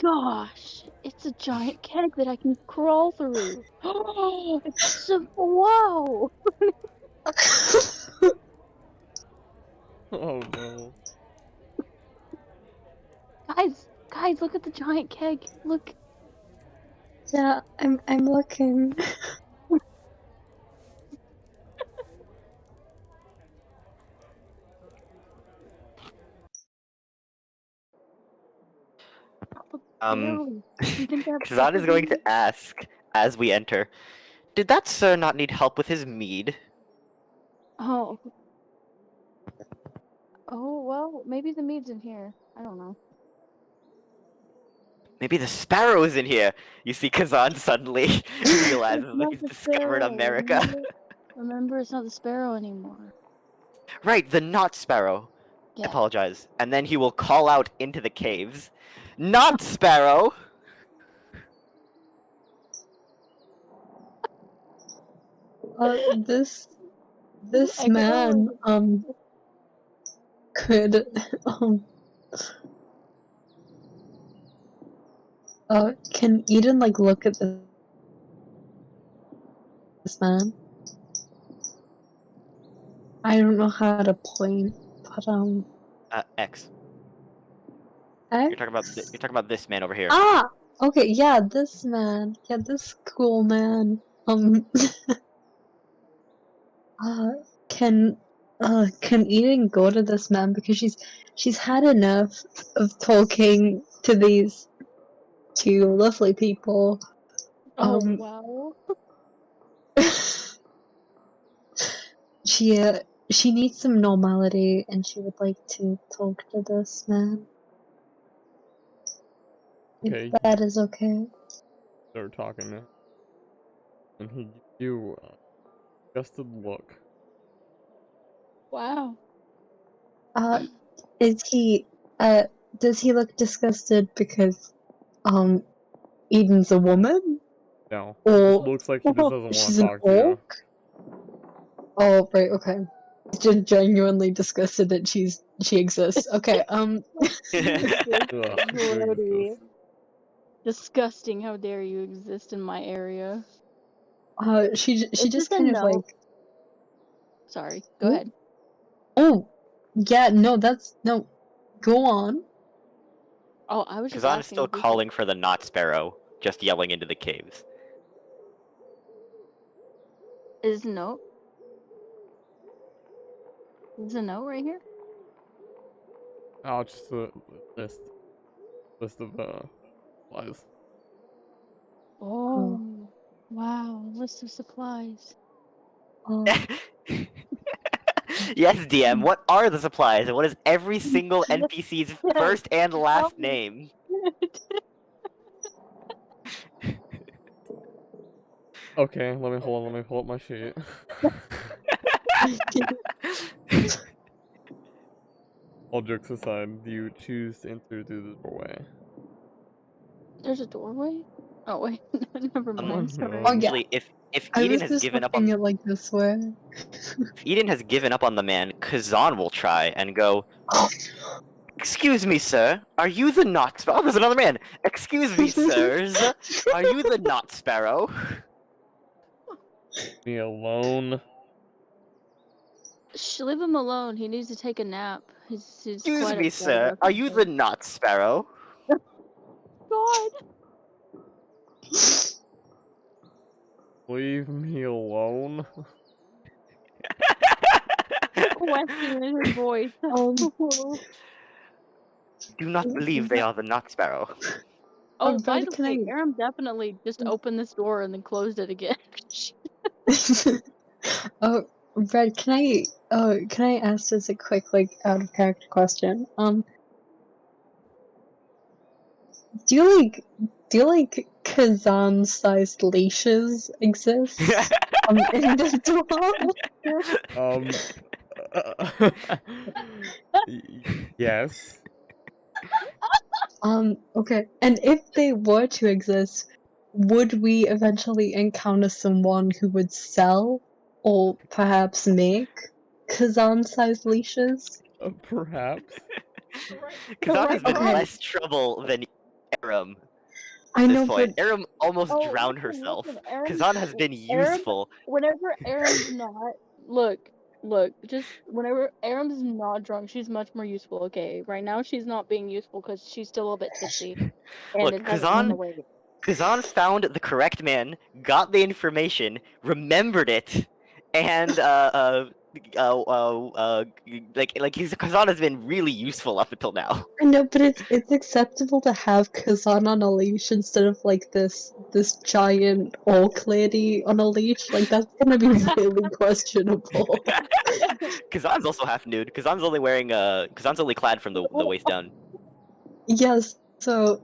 gosh! It's a giant keg that I can crawl through. It's so wow! oh no. Guys, look at the giant keg. Look. Yeah, I'm looking. Um, You think that Kazan is going to ask as we enter. Did that sir not need help with his mead? Oh. Oh, well, maybe the mead's in here. I don't know. Maybe the sparrow's in here. You see, Kazan suddenly realizes that Not he's the discovered sparrow. America. Remember, it's not the sparrow anymore. Right, the not sparrow. I Yeah. apologize. And then he will call out into the caves. Not sparrow. This I can man only- could can Eden like look at this man? I don't know how to point, but X. X? You're talking about this man over here. Ah, okay, yeah, this man, yeah, this cool man. Uh, can can Eden go to this man because she's had enough of talking to these two lovely people. Oh, wow. She needs some normality and she would like to talk to this man. Okay, If that is okay. start talking to him. And he gives you a disgusted look. Wow. Is he does he look disgusted because Eden's a woman? No. Or It looks like he just doesn't want she's to an talk to you. orc? Oh, right, okay. He's just genuinely disgusted that she exists. Okay, Ugh, Grody. Jesus. Disgusting. How dare you exist in my area? she Is just this a kind of no? like, Sorry. Go Ooh. ahead. oh, yeah, no, no, go on. Oh, I was just Kazan is asking. still if this calling for the not sparrow, just yelling into the caves. is a no. Is a no right here? Oh, just a list of supplies. Oh, wow. List of supplies. Oh, Yes, DM, what are the supplies, and what is every single NPC's first and last name? Okay, let me pull up my sheet. All jokes aside, do you choose to enter through the doorway? There's a doorway? Oh, wait. Never mind. Sorry. Oh, yeah. Usually, if I Eden was has just given up looking on at like this way. if Eden has given up on the man, Kazan will try and go. Excuse me, sir. Are you the not sparrow? Oh, there's another man. Excuse me, sirs. Are you the not sparrow? Me alone. Shh, leave him alone. He needs to take a nap. He's Excuse quite me, upset sir. about Are you the something. not sparrow? God. Leave me alone. Question in his voice. Do not believe they are the not sparrow. Oh, by Brad, the can way, I- Aram definitely just opened this door and then closed it again. Oh, Brad, can I ask just a quick, like, out of character question? Do you like Kazan-sized leashes exist? In this door? Yes. Okay. And if they were to exist, would we eventually encounter someone who would sell or perhaps make Kazan-sized leashes? Perhaps. Kazan has been Okay. less trouble than Aram I at know, this point. but Aram almost Oh, drowned listen, herself. listen, Aram- Kazan has been Aram- useful. Whenever Aram's not look, just whenever Aram's not drunk, she's much more useful. Okay, right now she's not being useful because she's still a bit tipsy, and Look, it hasn't gone away. Kazan found the correct man, got the information, remembered it, and Kazan has been really useful up until now. I know, but it's acceptable to have Kazan on a leash instead of like this giant orc lady on a leash. Like that's gonna be really questionable. Kazan's also half nude. Kazan's only wearing Kazan's only clad from the waist down. Yes, so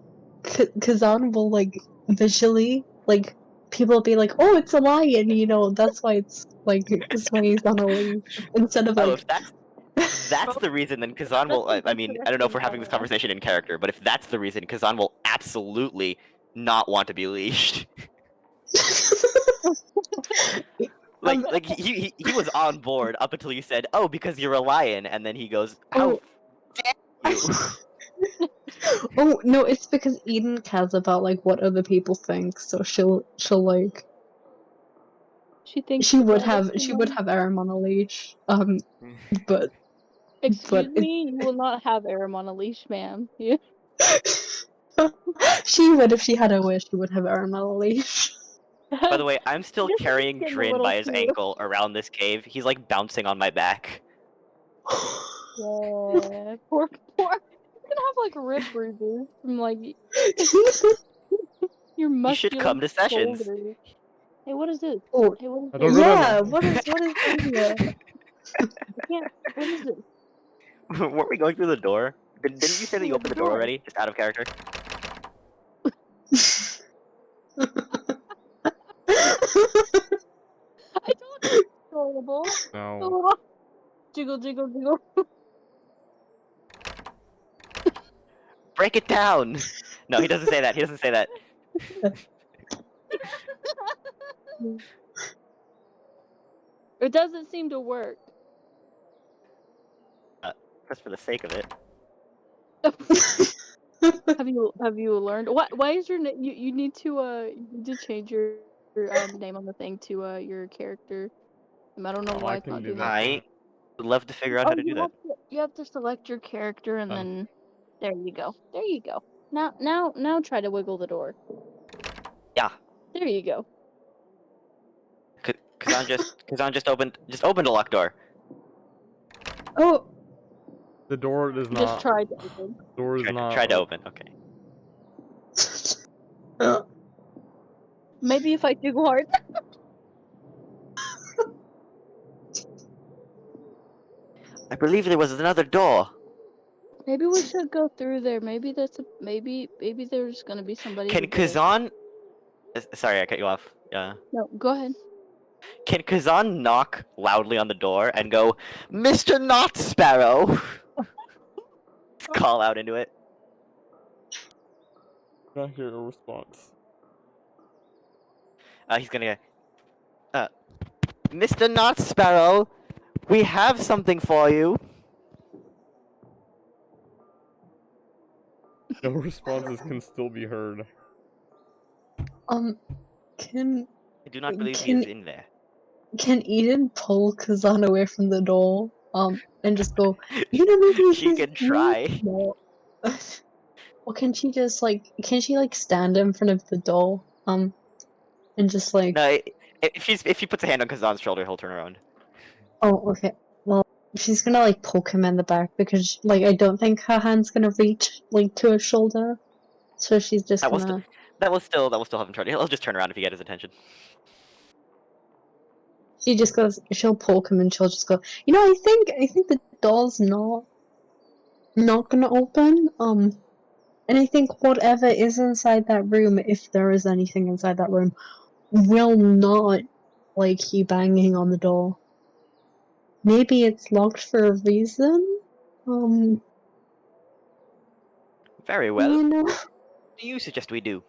Kazan will like visually like people will be like, "Oh, it's a lion," you know. That's why that's why he's on a leash instead of Oh, like. if that's the reason, then Kazan will. I mean, I don't know if we're having this conversation in character, but if that's the reason, Kazan will absolutely not want to be leashed. He was on board up until you said, "Oh, because you're a lion," and then he goes, "How dare you?" Oh no, it's because Eden cares about like what other people think, so she'll like She thinks she would about it. have Aram on a leash. But Excuse it- me, you will not have Aram on a leash, ma'am. You- she would if she had a wish. She would have Aram on a leash. By the way, I'm still This is carrying getting a Trin little by his too- ankle around this cave. He's like bouncing on my back. Yeah, poor. He's gonna have like rib bruises from like your muscular You should come to sessions. shoulders. Hey, what is this? Oh, Hey, what is I this? don't know. yeah, what is India? I can't. What is this? Weren't we going through the door? Didn't you say that you opened the door already? Just out of character. I told you it's adorable. No. Oh, jiggle, jiggle, jiggle. Break it down. No, he doesn't say that. He doesn't say that. It doesn't seem to work. Just for the sake of it. Have you learned? Why is your name? You need to change your name on the thing to your character. I don't know Oh, why I it's can not do doing that. that. I would love to figure out how to do that. You have to select your character and Done. then there you go. There you go. Now try to wiggle the door. Yeah. There you go. Kazan just opened a locked door. Oh, The door is Just not. try to open. Door is not. Tried to open. Okay. Maybe if I jiggle hard. I believe there was another door. Maybe we should go through there. Maybe maybe there's gonna be somebody. Can who goes- Kazan? Sorry, I cut you off. Yeah. No, go ahead. Can Kazan knock loudly on the door and go, "Mr. Not Sparrow"? Just call out into it. Not hear a response. He's gonna go, "Mr. Not Sparrow, we have something for you." No responses can still be heard. can I do not believe he is Can- in there. can Eden pull Kazan away from the door? And just go. You know, maybe She can try. No. Or can she just can she stand in front of the door? And just like. No, if she puts a hand on Kazan's shoulder, he'll turn around. Oh, okay. Well, she's gonna poke him in the back because I don't think her hand's gonna reach to his shoulder. So she's just That will gonna. That will still have him turn. He'll just turn around if you get his attention. She just goes. She'll poke him and she'll just go. You know, I think the door's not gonna open. And I think whatever is inside that room, if there is anything inside that room, will not like you banging on the door. Maybe it's locked for a reason. Very well. You know. What do you suggest we do?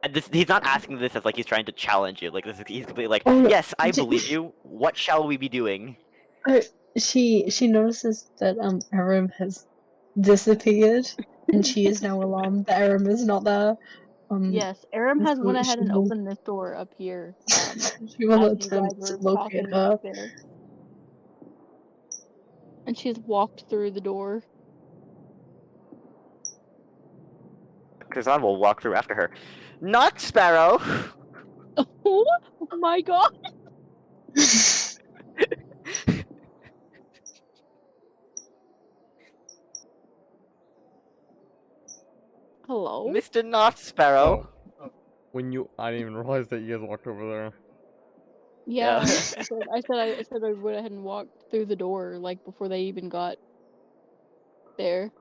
And he's not asking this as he's trying to challenge you. He's completely like, Oh, yes, I believe you. What shall we be doing? She notices that Aram has disappeared, and she is now alarmed that Aram is not there. Yes, Aram has so went ahead and she will- opened this door up here. She will As you guys attempt were to locate talking her. back there. And she's walked through the door. Kazan will walk through after her. Not Sparrow. Oh my god! Hello? Mr. North Sparrow. I didn't even realize that you guys walked over there. Yeah, Yeah. I said I went ahead and walked through the door like before they even got there.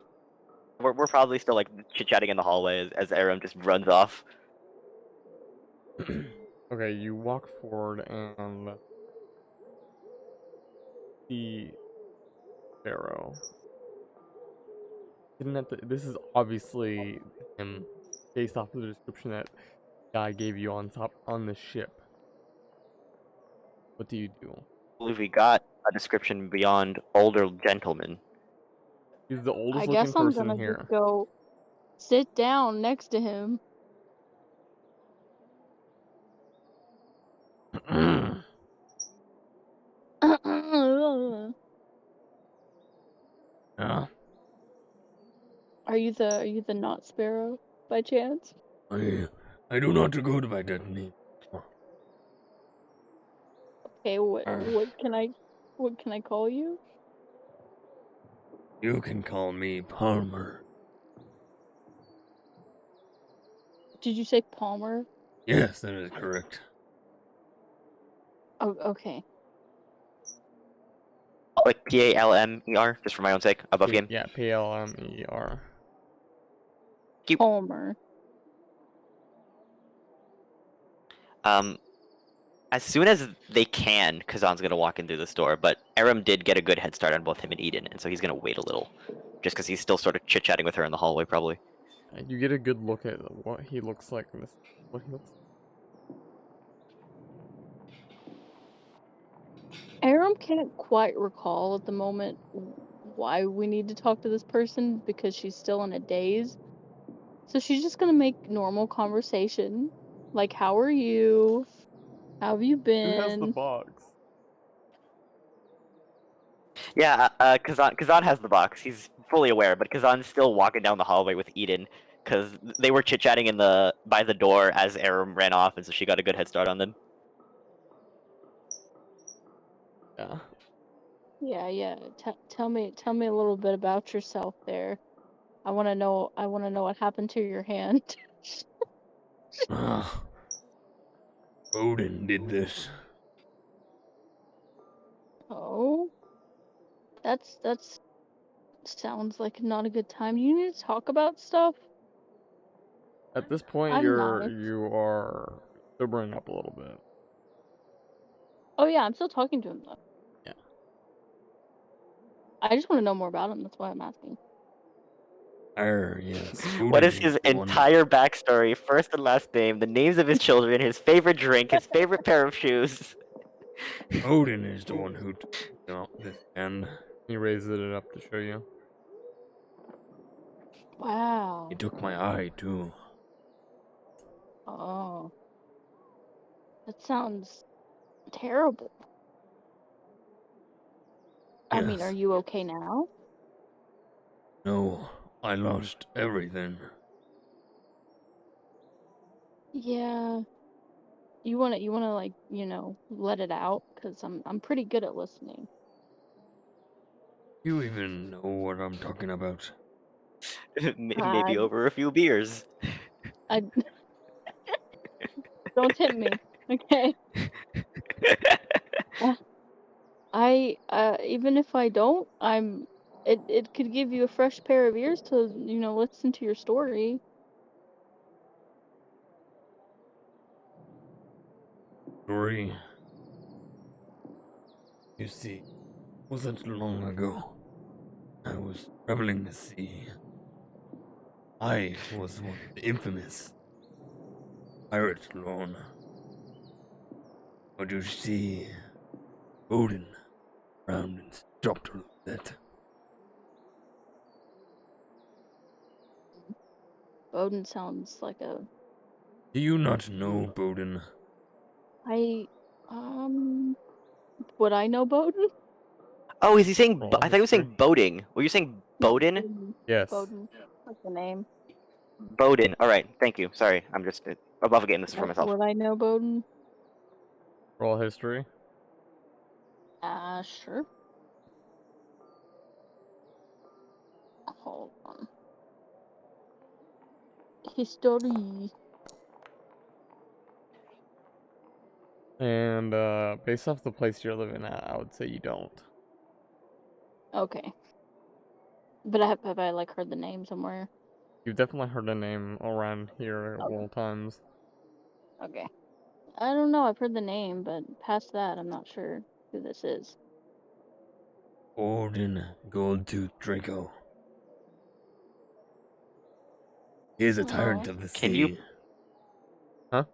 We're probably still like chit-chatting in the hallway as Aram just runs off. Okay, you walk forward and see Pharaoh. This is obviously him, based off of the description that guy gave you on the ship. What do you do? I believe we got a description beyond older gentleman. He's the I oldest guess looking I'm person gonna here. just go sit down next to him. Yeah, Are you the not sparrow by chance? I do not go by that name. Okay, what can I call you? You can call me Palmer. Did you say Palmer? Yes, that is correct. Oh, okay. Like Palmer, just for my own sake, above game. Yeah, Palmer. Palmer. As soon as they can, Kazan's gonna walk in through this door, but Aram did get a good head start on both him and Eden, and so he's gonna wait a little. Just because he's still sort of chit-chatting with her in the hallway, probably. You get a good look at what he looks like in this. What he looks. Aram can't quite recall at the moment why we need to talk to this person because she's still in a daze. So she's just gonna make normal conversation. Like, how are you? How have you Who has the been? box? Yeah, Kazan has the box. He's fully aware, but Kazan's still walking down the hallway with Eden because they were chit-chatting by the door as Aram ran off, and so she got a good head start on them. Yeah. Yeah. Tell me a little bit about yourself there. I want to know what happened to your hand. Odin did this. Oh, that's sounds like not a good time. You need to talk about stuff. At this point, I'm nice. you are sobering up a little bit. Oh yeah, I'm still talking to him though. Yeah. I just want to know more about him. That's why I'm asking. Yes. What is his entire backstory, first and last name, the names of his children, his favorite drink, his favorite pair of shoes? Odin is the one who this hand. He raises it up to show you. Wow. He took my eye too. Oh, that sounds terrible. I mean, are Yes. you okay now? No, I lost everything. Yeah. You wanna like, let it out? Cause I'm pretty good at listening. You even know what I'm talking about? I Maybe over a few beers. I don't tempt me, okay? Even if I don't, it could give you a fresh pair of ears to, listen to your story. Story. You see, wasn't long ago. I was traveling the sea. I was one of the infamous Pirate Lorne. But you see, Odin round and stopped a little bit. Bowden sounds like a Do you not know Bowden? I would I know Bowden? Oh, is he saying? Roll I thought he was history. saying boating. Were you saying Bowden? Yes. Bowden. That's the name. Bowden. All right. Thank you. Sorry, I'm just above getting this for myself. Would I know Bowden? Roll history. Sure. Hold on. History. And based off the place you're living at, I would say you don't. Okay. But have I like heard the name somewhere? You've definitely heard the name around here a couple of times. Okay. I don't know, I've heard the name, but past that, I'm not sure who this is. Odin Goldtooth Draco. He is a tyrant Oh. of the sea. Can you- Huh?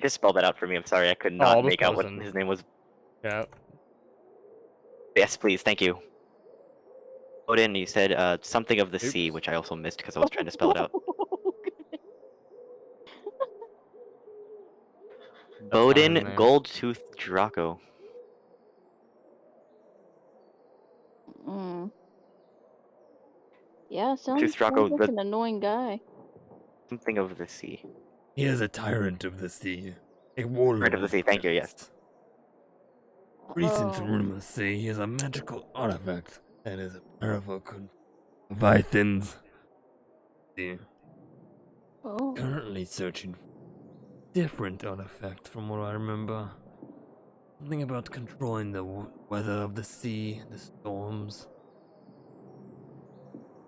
Just spell that out for me. I'm sorry, I could Oh, not I'll just make out what post in. his name was. Yeah. Yes, please. Thank you. Odin, you said something of the sea, Oops. which I also missed because I was trying to spell it out. That's not his Bodin name. Goldtooth Draco. Mm. Yeah, Tooth sounds Draco, like an annoying guy. something of the sea. He is a tyrant of the sea. A warlord. Tyrant of the sea, thank you, yes. Recent Oh. rumors say he is a magical artifact that is a powerful Leviathans. Oh. Currently searching for different artifact from what I remember. Something about controlling the weather of the sea, the storms.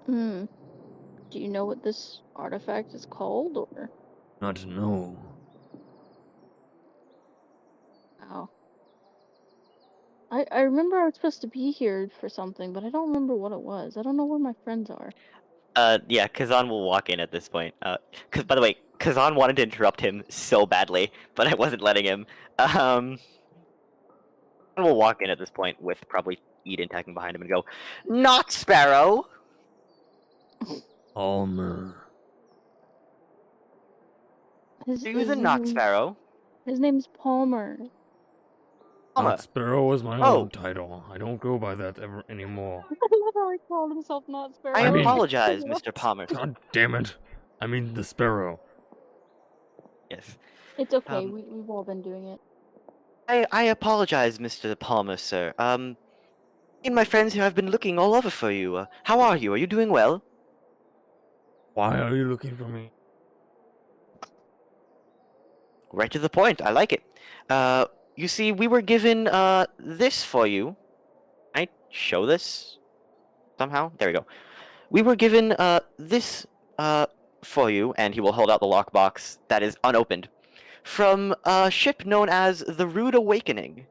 Hmm. Do you know what this artifact is called, or? Not to know. Oh. I remember I was supposed to be here for something, but I don't remember what it was. I don't know where my friends are. Yeah, Kazan will walk in at this point. Cause by the way, Kazan wanted to interrupt him so badly, but I wasn't letting him. Kazan will walk in at this point with probably Eden tagging behind him and go, "Not Sparrow." Palmer. His, Who's a his Not name- Sparrow? His name's Palmer. Palmer. Not Sparrow is my Oh. own title. I don't go by that ever anymore. I love how he called himself Not Sparrow. I I mean- apologize, Mr. Palmer. God damn it. I mean the Sparrow. Yes. It's okay. Um, We've all been doing it. I apologize, Mr. Palmer, sir. Me and my friends here have been looking all over for you. How are you? Are you doing well? Why are you looking for me? Right to the point. I like it. You see, we were given this for you. Can I show this somehow? There we go. We were given this for you, and he will hold out the lockbox that is unopened from a ship known as the Rude Awakening.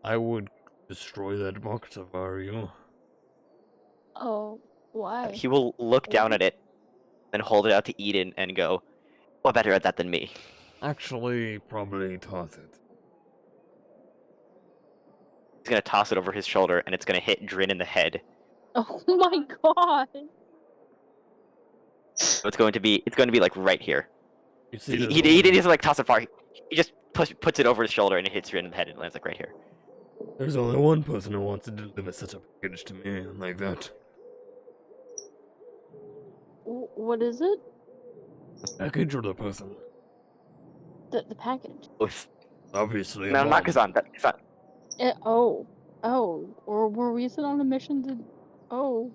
I would destroy that box if I were you. Oh, why? He will look down at it, then hold it out to Eden and go, "Well, better at that than me." Actually, probably toss it. He's gonna toss it over his shoulder, and it's gonna hit Drin in the head. Oh my god. So it's going to be like right here. You see, He there's didn't like toss it far. He just puts it over his shoulder and it hits Drin in the head and lands like right here. there's only one person who wants to deliver such a package to me like that. What is it? Package or the person? The package. With Obviously, a no, not bomb. Kazan. Kazan. Oh. Or were we sent on a mission to... Oh.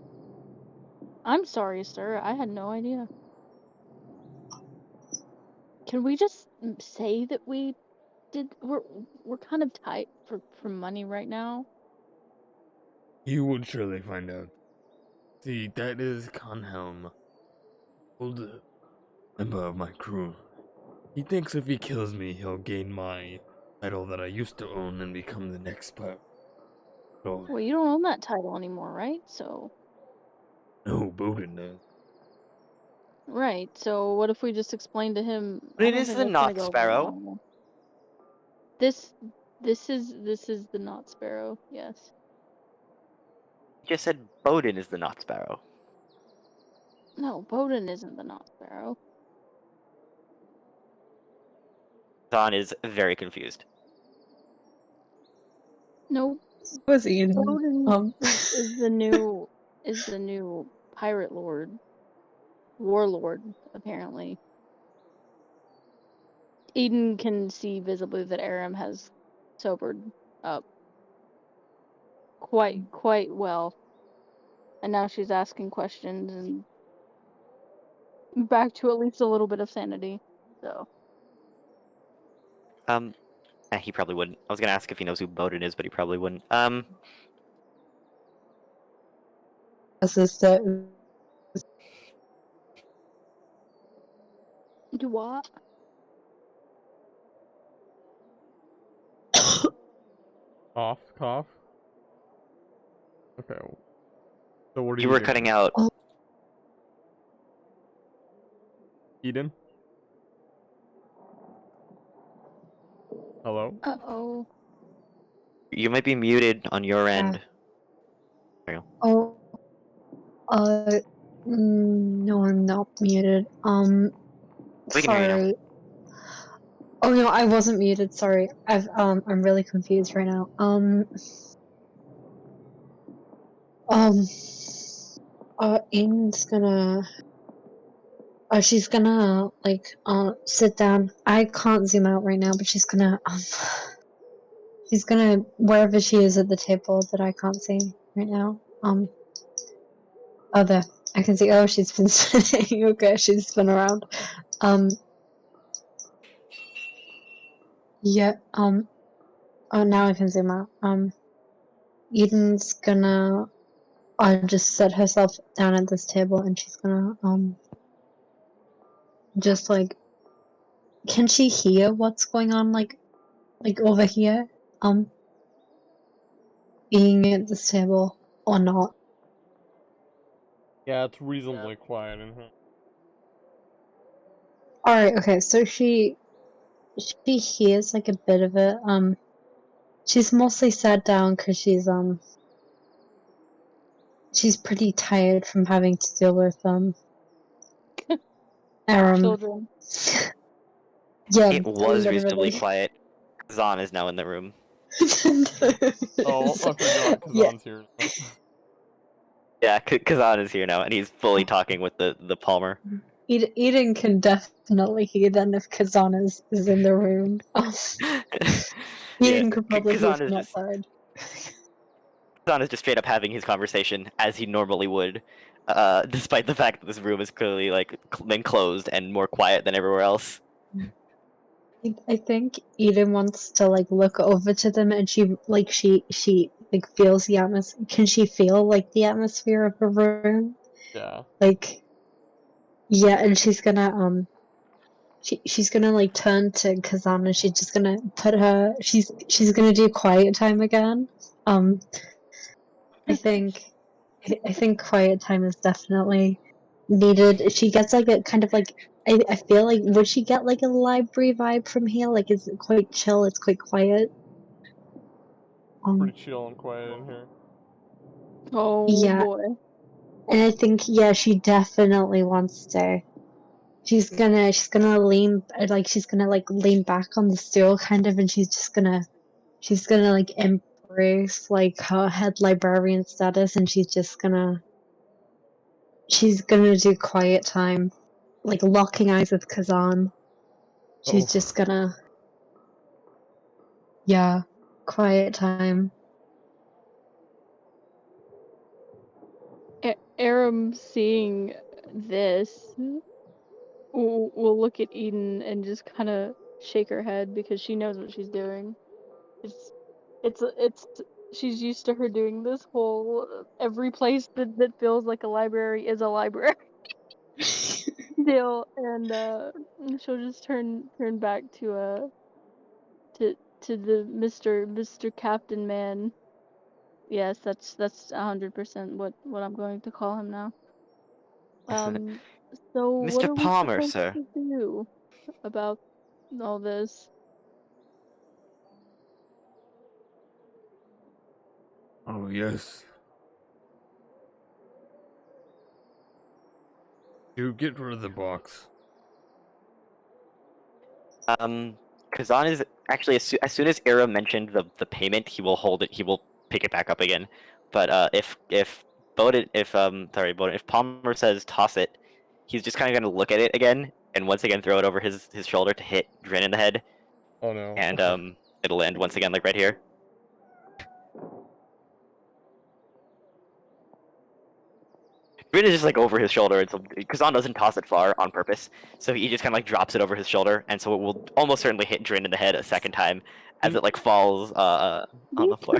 I'm sorry, sir. I had no idea. Can we just say that we did... We're kind of tight for money right now. You would surely find out. See, that is Conhelm, old member of my crew. He thinks if he kills me, he'll gain my title that I used to own and become the next part. So, Well, you don't own that title anymore, right? So... no, Bowden does. Right, so what if we just explain to him... But I it don't is think the that's gonna Not go Sparrow. well. This is the Not Sparrow, yes. You just said Bodin is the Not Sparrow. No, Bowden isn't the Not Sparrow. Kazan is very confused. No, Was Ian? Bowden is the new pirate lord. Warlord, apparently. Eden can see visibly that Aram has sobered up quite well, and now she's asking questions and back to at least a little bit of sanity. So He probably wouldn't. I was gonna ask if he knows who Bowden is, but he probably wouldn't. Assistant. do what? Cough, cough. Okay. So what are You you were doing? cutting out. Eden? Hello? Uh-oh. You might be muted on your Yeah. end. Oh, no, I'm not muted. We can hear you now. Sorry. Oh no, I wasn't muted. Sorry. I'm really confused right now. Aiden's gonna. She's gonna sit down. I can't zoom out right now, but she's gonna wherever she is at the table that I can't see right now. Oh, there. I can see. Oh, she's been spinning. Okay, she's spun around. Yeah. Oh, now I can zoom out. Eden's gonna just set herself down at this table, and she's gonna just can she hear what's going on like over here? Being at this table or not? Yeah, it's reasonably quiet in here. All right. Okay. So she hears like a bit of it. She's mostly sat down because she's pretty tired from having to deal with Children. Yeah, It was reasonably literally. quiet. Zahn is now in the room. Oh, I forgot Yeah. Kazan's here now. Yeah, Kazan is here now, and he's fully talking with the Palmer. Eden can definitely hear then if Kazan is in the room. Eden could probably hear Kazan is from just outside. Kazan is just straight up having his conversation as he normally would, despite the fact that this room is clearly been closed and more quiet than everywhere else. I think Eden wants to look over to them, and she feels the atmosphere. Can she feel the atmosphere of the room? Yeah. Yeah, and she's gonna she's gonna turn to Kazan, and she's just gonna she's gonna do quiet time again. I think quiet time is definitely needed. She gets a kind of I feel would she get a library vibe from here? Is it quite chill? It's quite quiet. Pretty chill and quiet in here. Oh Yeah, boy. and I think she definitely wants to. She's gonna lean she's gonna lean back on the stool kind of, and she's gonna embrace her head librarian status, and she's gonna do quiet time, locking eyes with Kazan. She's Oh. just gonna quiet time. Aram seeing this will look at Eden and just kind of shake her head because she knows what she's doing. It's she's used to her doing this whole every place that feels like a library is a library deal, and she'll just turn back to the Mr. Captain Man. Yes, that's 100% what I'm going to call him now. Excellent. So what Mr. are we Palmer, supposed sir. to do about all this? Oh, yes. You get rid of the box. Kazan is actually as soon as Era mentioned the payment, he will hold it. He will pick it back up again. But if Palmer says toss it, he's just kind of gonna look at it again and once again throw it over his shoulder to hit Dren in the head. Oh no. And It'll land once again, like right here. Grin is just like over his shoulder, and so Kazan doesn't toss it far on purpose, so he just kind of like drops it over his shoulder, and so it will almost certainly hit Drin in the head a second time as it like falls on the floor.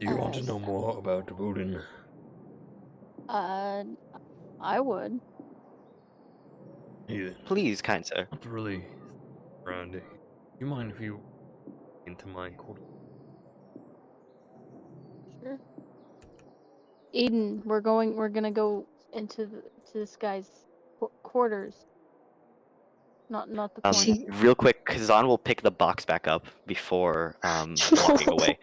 You want to know more about Odin? I would. He's Please, kind sir. not really around. Do you mind if you into my quarter? Sure. Eden, we're gonna go into to this guy's quarters. Not the corner. She- Real quick, Kazan will pick the box back up before walking away.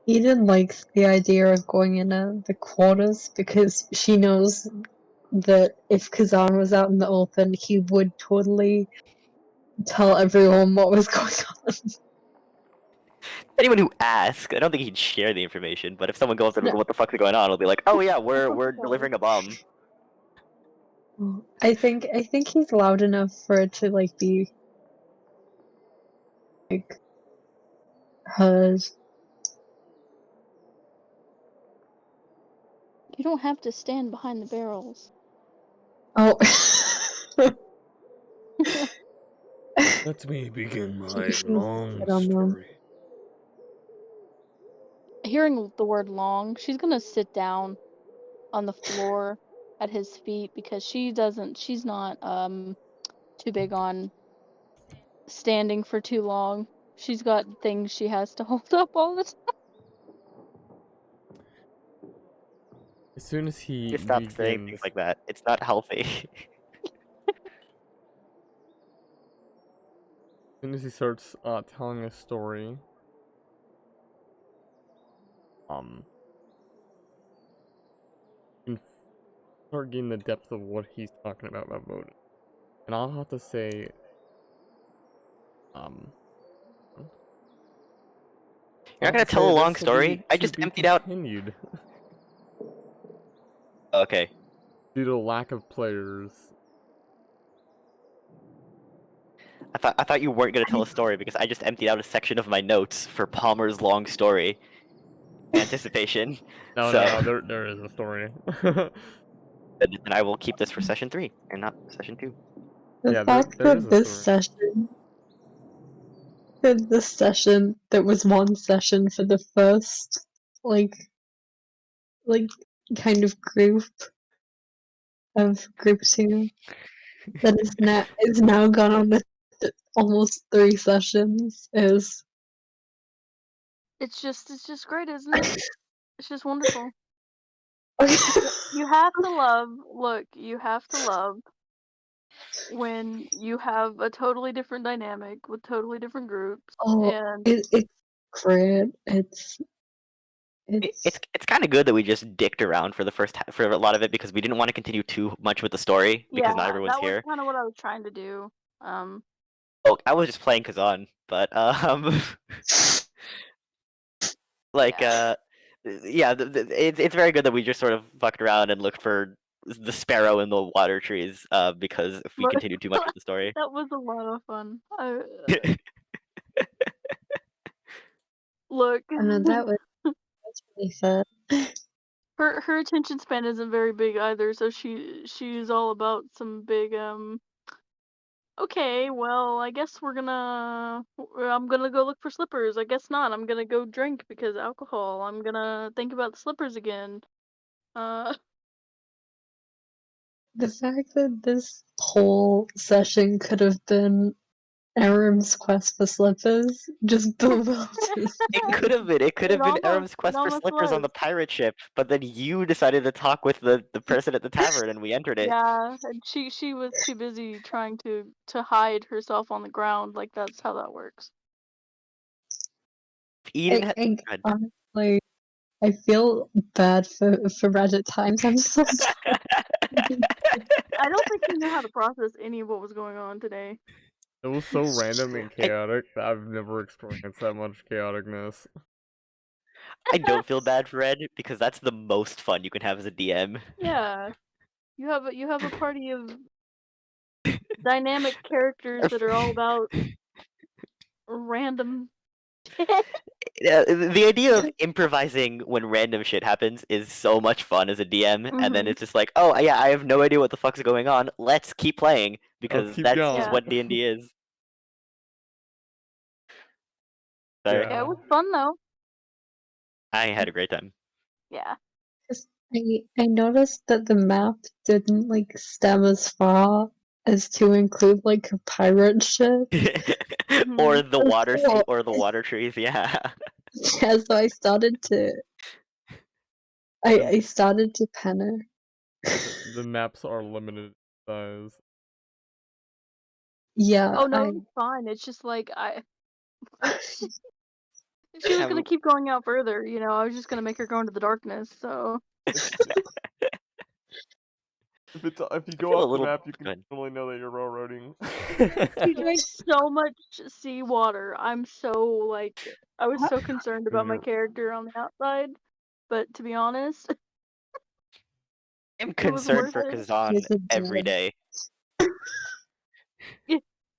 Eden likes the idea of going in the quarters because she knows that if Kazan was out in the open, he would totally tell everyone what was going on. Anyone who asks, I don't think he'd share the information, but if someone goes and No. what the fuck is going on, it'll be like, oh yeah, we're delivering a bomb. I think he's loud enough for it to like be like heard. You don't have to stand behind the barrels. Oh. Let me begin my She- long I don't know. story. Hearing the word long, she's gonna sit down on the floor at his feet because she's not too big on standing for too long. She's got things she has to hold up all the time. As soon as he You stop saying begins, things like that. It's not healthy. as soon as he starts telling a story, you can start getting the depth of what he's talking about voting. And I'll have to say, You're not gonna tell a long story? I just emptied out. Continued Okay. due to lack of players. I thought you weren't gonna tell a story because I just emptied out a section of my notes for Palmer's long story. Anticipation. No, So- no, there is a story. And I will keep this for session 3 and not session 2. The Yeah, fact there is that a this story. session, that was one session for the first, like kind of group of group 2, that is now gone on with almost 3 sessions is It's just great, isn't it? It's just wonderful. You have to love when you have a totally different dynamic with totally different groups, oh, and it's great. It's It's kind of good that we just dicked around for the for a lot of it because we didn't want to continue too much with the story because not everyone's that here. was kind of what I was trying to do. Oh, I was just playing Kazan, but like yeah, it's very good that we just sort of fucked around and looked for the sparrow in the water trees because if we Look- continued too much with the story. That was a lot of fun. Look, I know that's really fun. her attention span isn't very big either, so she's all about some big okay, well, I guess I'm gonna go look for slippers. I guess not. I'm gonna go drink because alcohol. I'm gonna think about the slippers again. The fact that this whole session could have been Aram's quest for slippers just bewilders. It could have been. It could have been almost- Aram's quest it for almost slippers on was. the pirate ship, but then you decided to talk with the person at the tavern, and we entered it. Yeah, and she was too busy trying to hide herself on the ground. Like that's how that works. Eden had. I Go ahead. honestly, I feel bad for Reddit Times. I'm so sorry. I don't think he knew how to process any of what was going on today. It was so random and chaotic that I've never experienced that much chaoticness. I don't feel bad for Ed because that's the most fun you can have as a DM. Yeah, you have a party of dynamic characters that are all about random shit. The idea of improvising when random shit happens is so much fun as a DM, and then Mhm. it's just like, oh yeah, I have no idea what the fuck's going on. Let's keep playing because keep that's going. just Yeah. what D&D is. Sorry, Yeah, it was fun though. I had a great time. Yeah. 'Cause I noticed that the map didn't like stem as far as to include like a pirate ship. Or Mhm. the That's water cool. or the water trees, yeah. Yeah, so I started to I started to panic. The maps are limited size. Yeah, Oh no, it's fine. It's just like she was gonna Um, keep going out further, you know. I was just gonna make her go into the darkness. So If you I go feel a off the little map, you can good. totally know that you're railroading. she drank so much seawater. I'm so like I was so concerned about my character on the outside, but to be honest, I'm it was concerned worth for it. Kazan She's a every dread. day.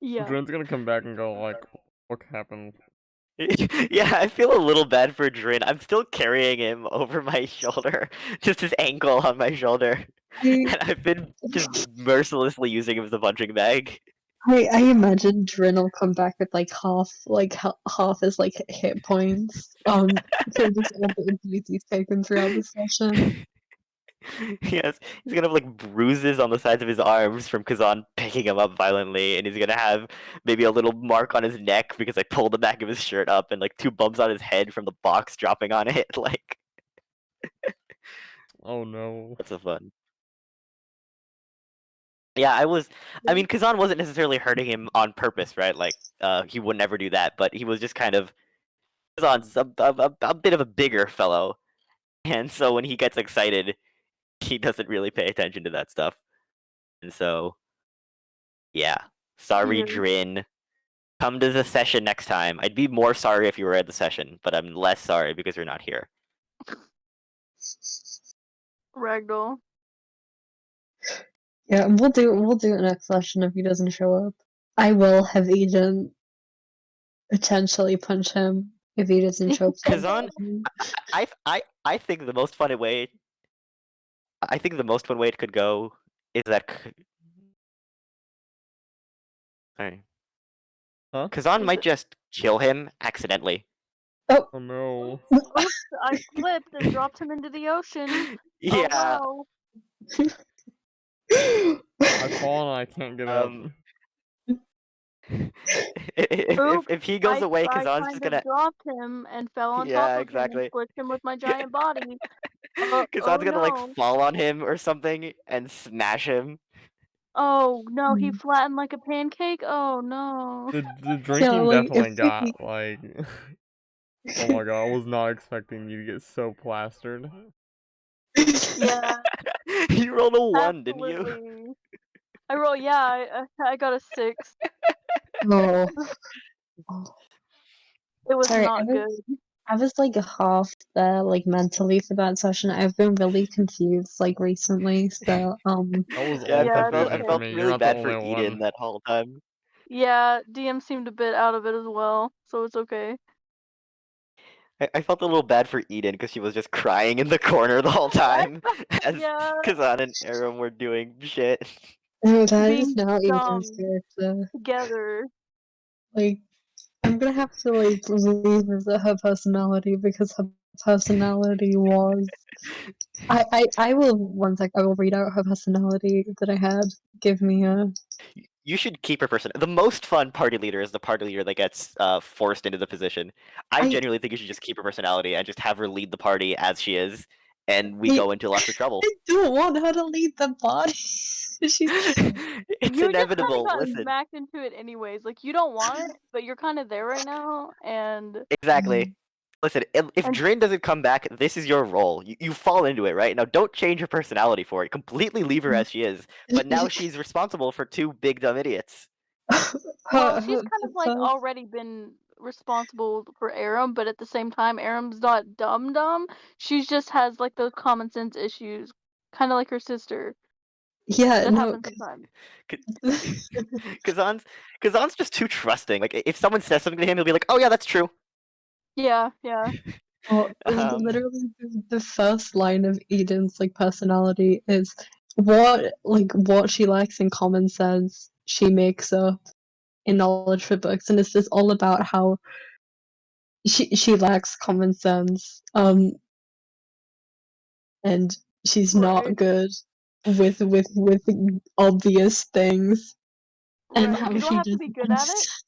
Yeah. Dren's gonna come back and go like, "What happened?" Yeah, I feel a little bad for Drin. I'm still carrying him over my shoulder, just his ankle on my shoulder, I and I've been just mercilessly using him as a punching bag. I imagine Drin will come back with half his like hit points. For just all the abuse he's taken throughout the session. Yes, he's gonna have like bruises on the sides of his arms from Kazan picking him up violently, and he's gonna have maybe a little mark on his neck because I pulled the back of his shirt up, and like 2 bumps on his head from the box dropping on it. Like, Oh no. lots of fun. Yeah, I mean, Kazan wasn't necessarily hurting him on purpose, right? Like, he would never do that, but he was just kind of Kazan's a bit of a bigger fellow, and so when he gets excited, he doesn't really pay attention to that stuff, and so yeah. Sorry, Yeah. Drin. Come to the session next time. I'd be more sorry if you were at the session, but I'm less sorry because you're not here. Ragdoll. Yeah, we'll do it next session if he doesn't show up. I will have Agent potentially punch him if he doesn't show up. to the Kazan, session. I think the most fun way. I think the most fun way it could go is that. Sorry. Huh? Kazan Is might it- just kill him accidentally. Oh no. Oops, I slipped and dropped him into the ocean. Yeah. Oh I've fallen and I can't get up. Um. no. Oops. If he goes away, I Kazan's kind just of gonna. dropped him and fell on top Yeah, of him and exactly. squished him with my giant body. Kazan's gonna like No. fall on him or something and smash him. Oh no, he Mm. flattened like a pancake. Oh no. The drinking like, definitely if got he- like. Oh my god! I was not expecting you to get so plastered. Yeah, You rolled a 1, didn't you? absolutely. I got a 6. Oh. It was Sorry, not good. I was like half there, like mentally for that session. I've been really confused like recently, so That was Yeah, all Yeah, it's confusion I for okay. felt me. You're really not the bad for only Eden one. that whole time. Yeah, DM seemed a bit out of it as well, so it's okay. I felt a little bad for Eden because she was just crying in the corner the whole time as Yeah, Kazan and Aram were doing shit. no, that is being not Eden's dumb character. together. Like, I'm gonna have to like leave her personality because her personality was. I will one sec. I will read out her personality that I had. Give me a. You should keep her person. The most fun party leader is the party leader that gets forced into the position. I I- genuinely think you should just keep her personality and just have her lead the party as she is, and we I- go into lots of trouble. I don't want her to lead the body. She's It's You just kind inevitable. of got Listen, smacked into it anyways. Like you don't want it, but you're kind of there right now, and exactly. Listen, if And- Drain doesn't come back, this is your role. You fall into it, right? Now, don't change her personality for it. Completely leave her as she is. But now she's responsible for 2 big dumb idiots. well, she's kind of like already been responsible for Aram, but at the same time, Aram's not dumb. She just has like those common sense issues, kind of like her sister. Yeah, That no, happens sometimes. Kazan's just too trusting. Like if someone says something to him, he'll be like, "Oh yeah, that's true." Yeah, yeah. oh, Um, literally the first line of Eden's like personality is what she lacks in common sense, she makes up in knowledge for books, and it's just all about how she lacks common sense, and she's not Right. good with obvious things, and Right. how You don't she have to doesn't be good at it, understand.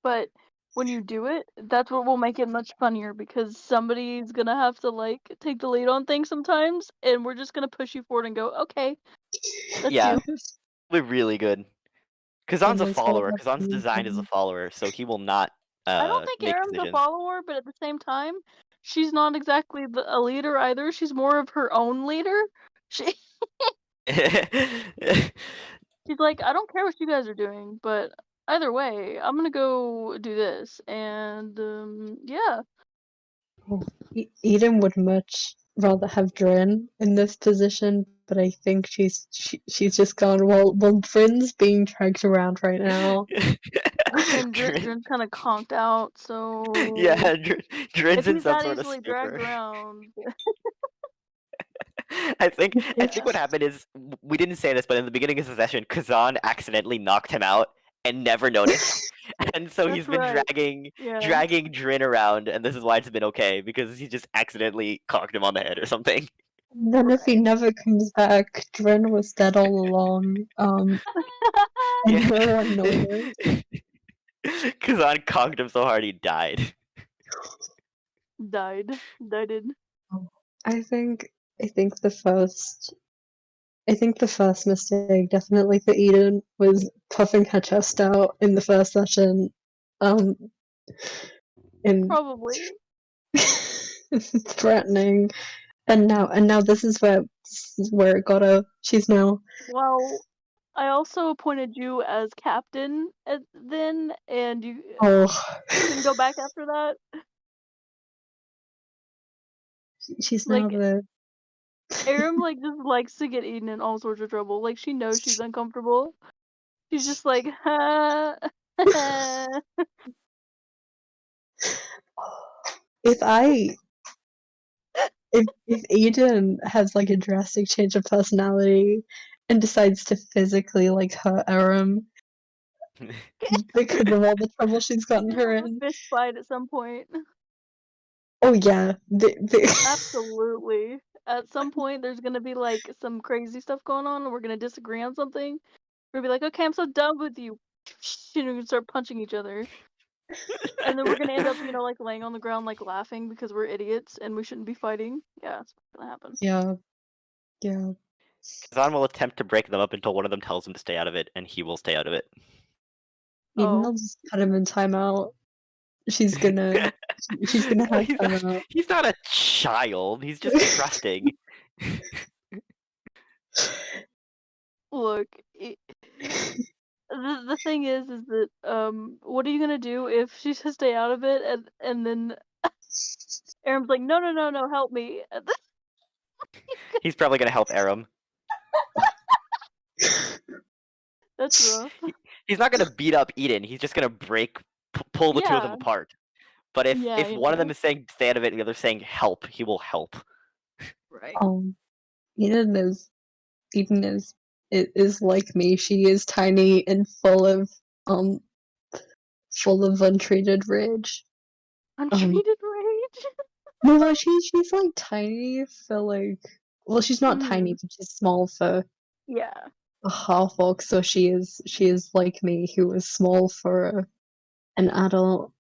but when you do it, that's what will make it much funnier because somebody's gonna have to like take the lead on things sometimes, and we're just gonna push you forward and go, okay, that's yeah, you. we're really good. And Kazan's a it's all follower. about Kazan's designed as a communication. follower, so he will not I don't think make Aram's a decisions. follower, but at the same time, she's not exactly a leader either. She's more of her own leader. She she's like, I don't care what you guys are doing, but either way, I'm gonna go do this, and yeah. Eden would much rather have Drin in this position, but I think she's just gone. Well, Drin's being dragged around right now. And Drin- Drin's kind of conked out, so yeah, if Drin's in he's some that sort of easily dragged stupor. around, I think what happened is we didn't say this, but in the beginning of the session, Kazan accidentally knocked him out and never noticed, and so that's he's been right. dragging Yeah. Drin around, and this is why it's been okay because he just accidentally conked him on the head or something. Then if he never comes back, Drin was dead all along. And Yeah, no one noticed. Kazan conked him so hard he died. Died. Died. I think I think the first I think the first mistake definitely for Eden was puffing her chest out in the first session. Um and Probably. threatening. And now this is where it got her. She's now Well, I also appointed you as captain then, and you can go back after that. she's now Like, the Aram like just likes to get Eden in all sorts of trouble. Like she knows she's uncomfortable. She's just like, ha. if I if Eden has like a drastic change of personality and decides to physically like hurt Aram because of all the trouble she's gotten You're her gonna have in. a fist fight at some point. Oh yeah, Absolutely. At some point, there's gonna be like some crazy stuff going on, and we're gonna disagree on something. We're gonna be like, okay, I'm so done with you. And we're gonna start punching each other. And then we're gonna end up, like laying on the ground, like laughing because we're idiots and we shouldn't be fighting. Yeah, that's what's gonna happen. yeah. Kazan will attempt to break them up until one of them tells him to stay out of it, and he will stay out of it. Eden will Oh. just put him in timeout. She's gonna have timeout. He's not a child. He's just trusting. Look, the thing is that what are you gonna do if she says stay out of it and then Aram's like, no, help me. He's probably gonna help Aram. That's rough. He's not gonna beat up Eden. He's just gonna pull the two of them Yeah. apart. But if Yeah, one of them is saying stay out of it, and the other saying help, he will help. right. Eden is like me. She is tiny and full of untreated rage. Untreated rage. No, like she's like tiny for like well, she's not tiny, but she's small for Yeah. a half orc, so she is like me, who is small for an adult.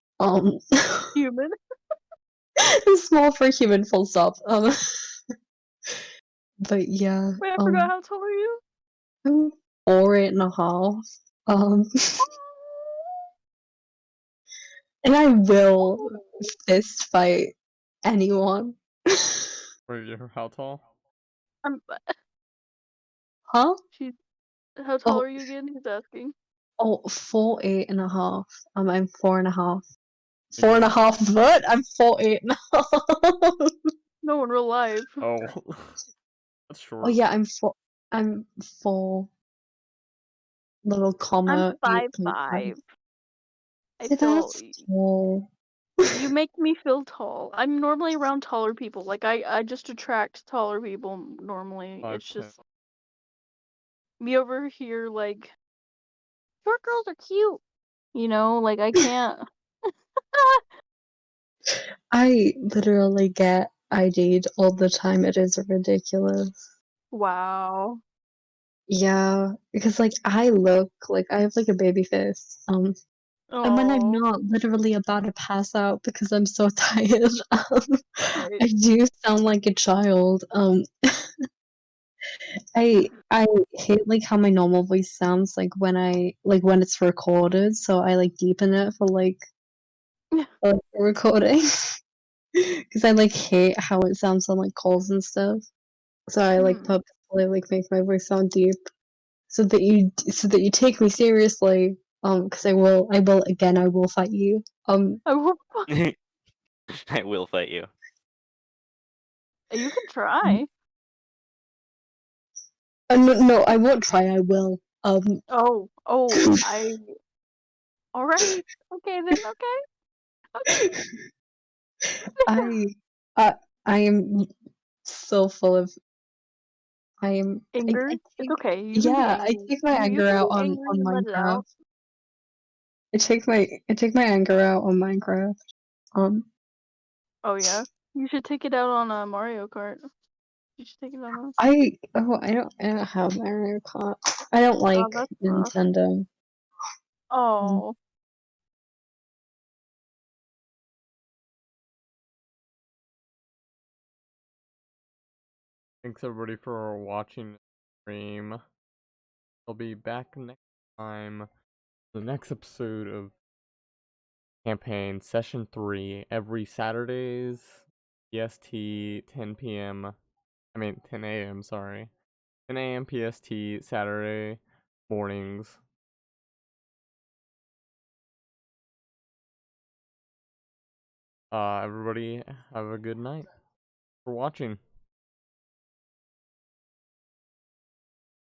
Human. Small for a human, full stop. But yeah, Wait, I forgot how tall are you? I'm 4.5. And I will fist fight anyone. Wait, you're how tall? Huh? How tall Oh, are you again? He's asking. 4.5. I'm 4.5. Okay. 4.5 foot? I'm 4.8.5. No, in real life. Oh, that's short. Oh yeah, I'm full little I'm comma 8.5. 5'5". I See, feel that's tall. you make me feel tall. I'm normally around taller people. Like I just attract taller people normally. It's 5'10". just me over here like short girls are cute. You know, like I can't. I literally get ID'd all the time. It is ridiculous. Wow. Yeah, because like I look like I have like a baby face. And when I'm Oh. not literally about to pass out because I'm so tired, Right. I do sound like a child. I hate like how my normal voice sounds like when it's recorded, so I like deepen it for like the recording. Because I like hate how it sounds on like calls and stuff. So I like Hmm. purposefully like make my voice sound deep so that you take me seriously. Because I will fight you. I will- I will fight you. You can try. No, I won't try. I will. Oh. I. All right. Okay then. Okay. I, I, I am so full of. I am. Anger. I It's take. okay. You can be Yeah, I angry. take my You anger can out be angry on and let it Minecraft. out. I take my anger out on Minecraft. Um, Oh yeah. You should take it out on Mario Kart. You should take it on us. I don't have Mario Kart. I don't Oh, like that's rough. Nintendo. Um, Oh. Thanks everybody for watching the stream. I'll be back next time. The next episode of campaign session 3 every Saturdays, PST 10 p.m. 10 a.m. Sorry, 10 a.m. PST Saturday mornings. Everybody have a good night for watching.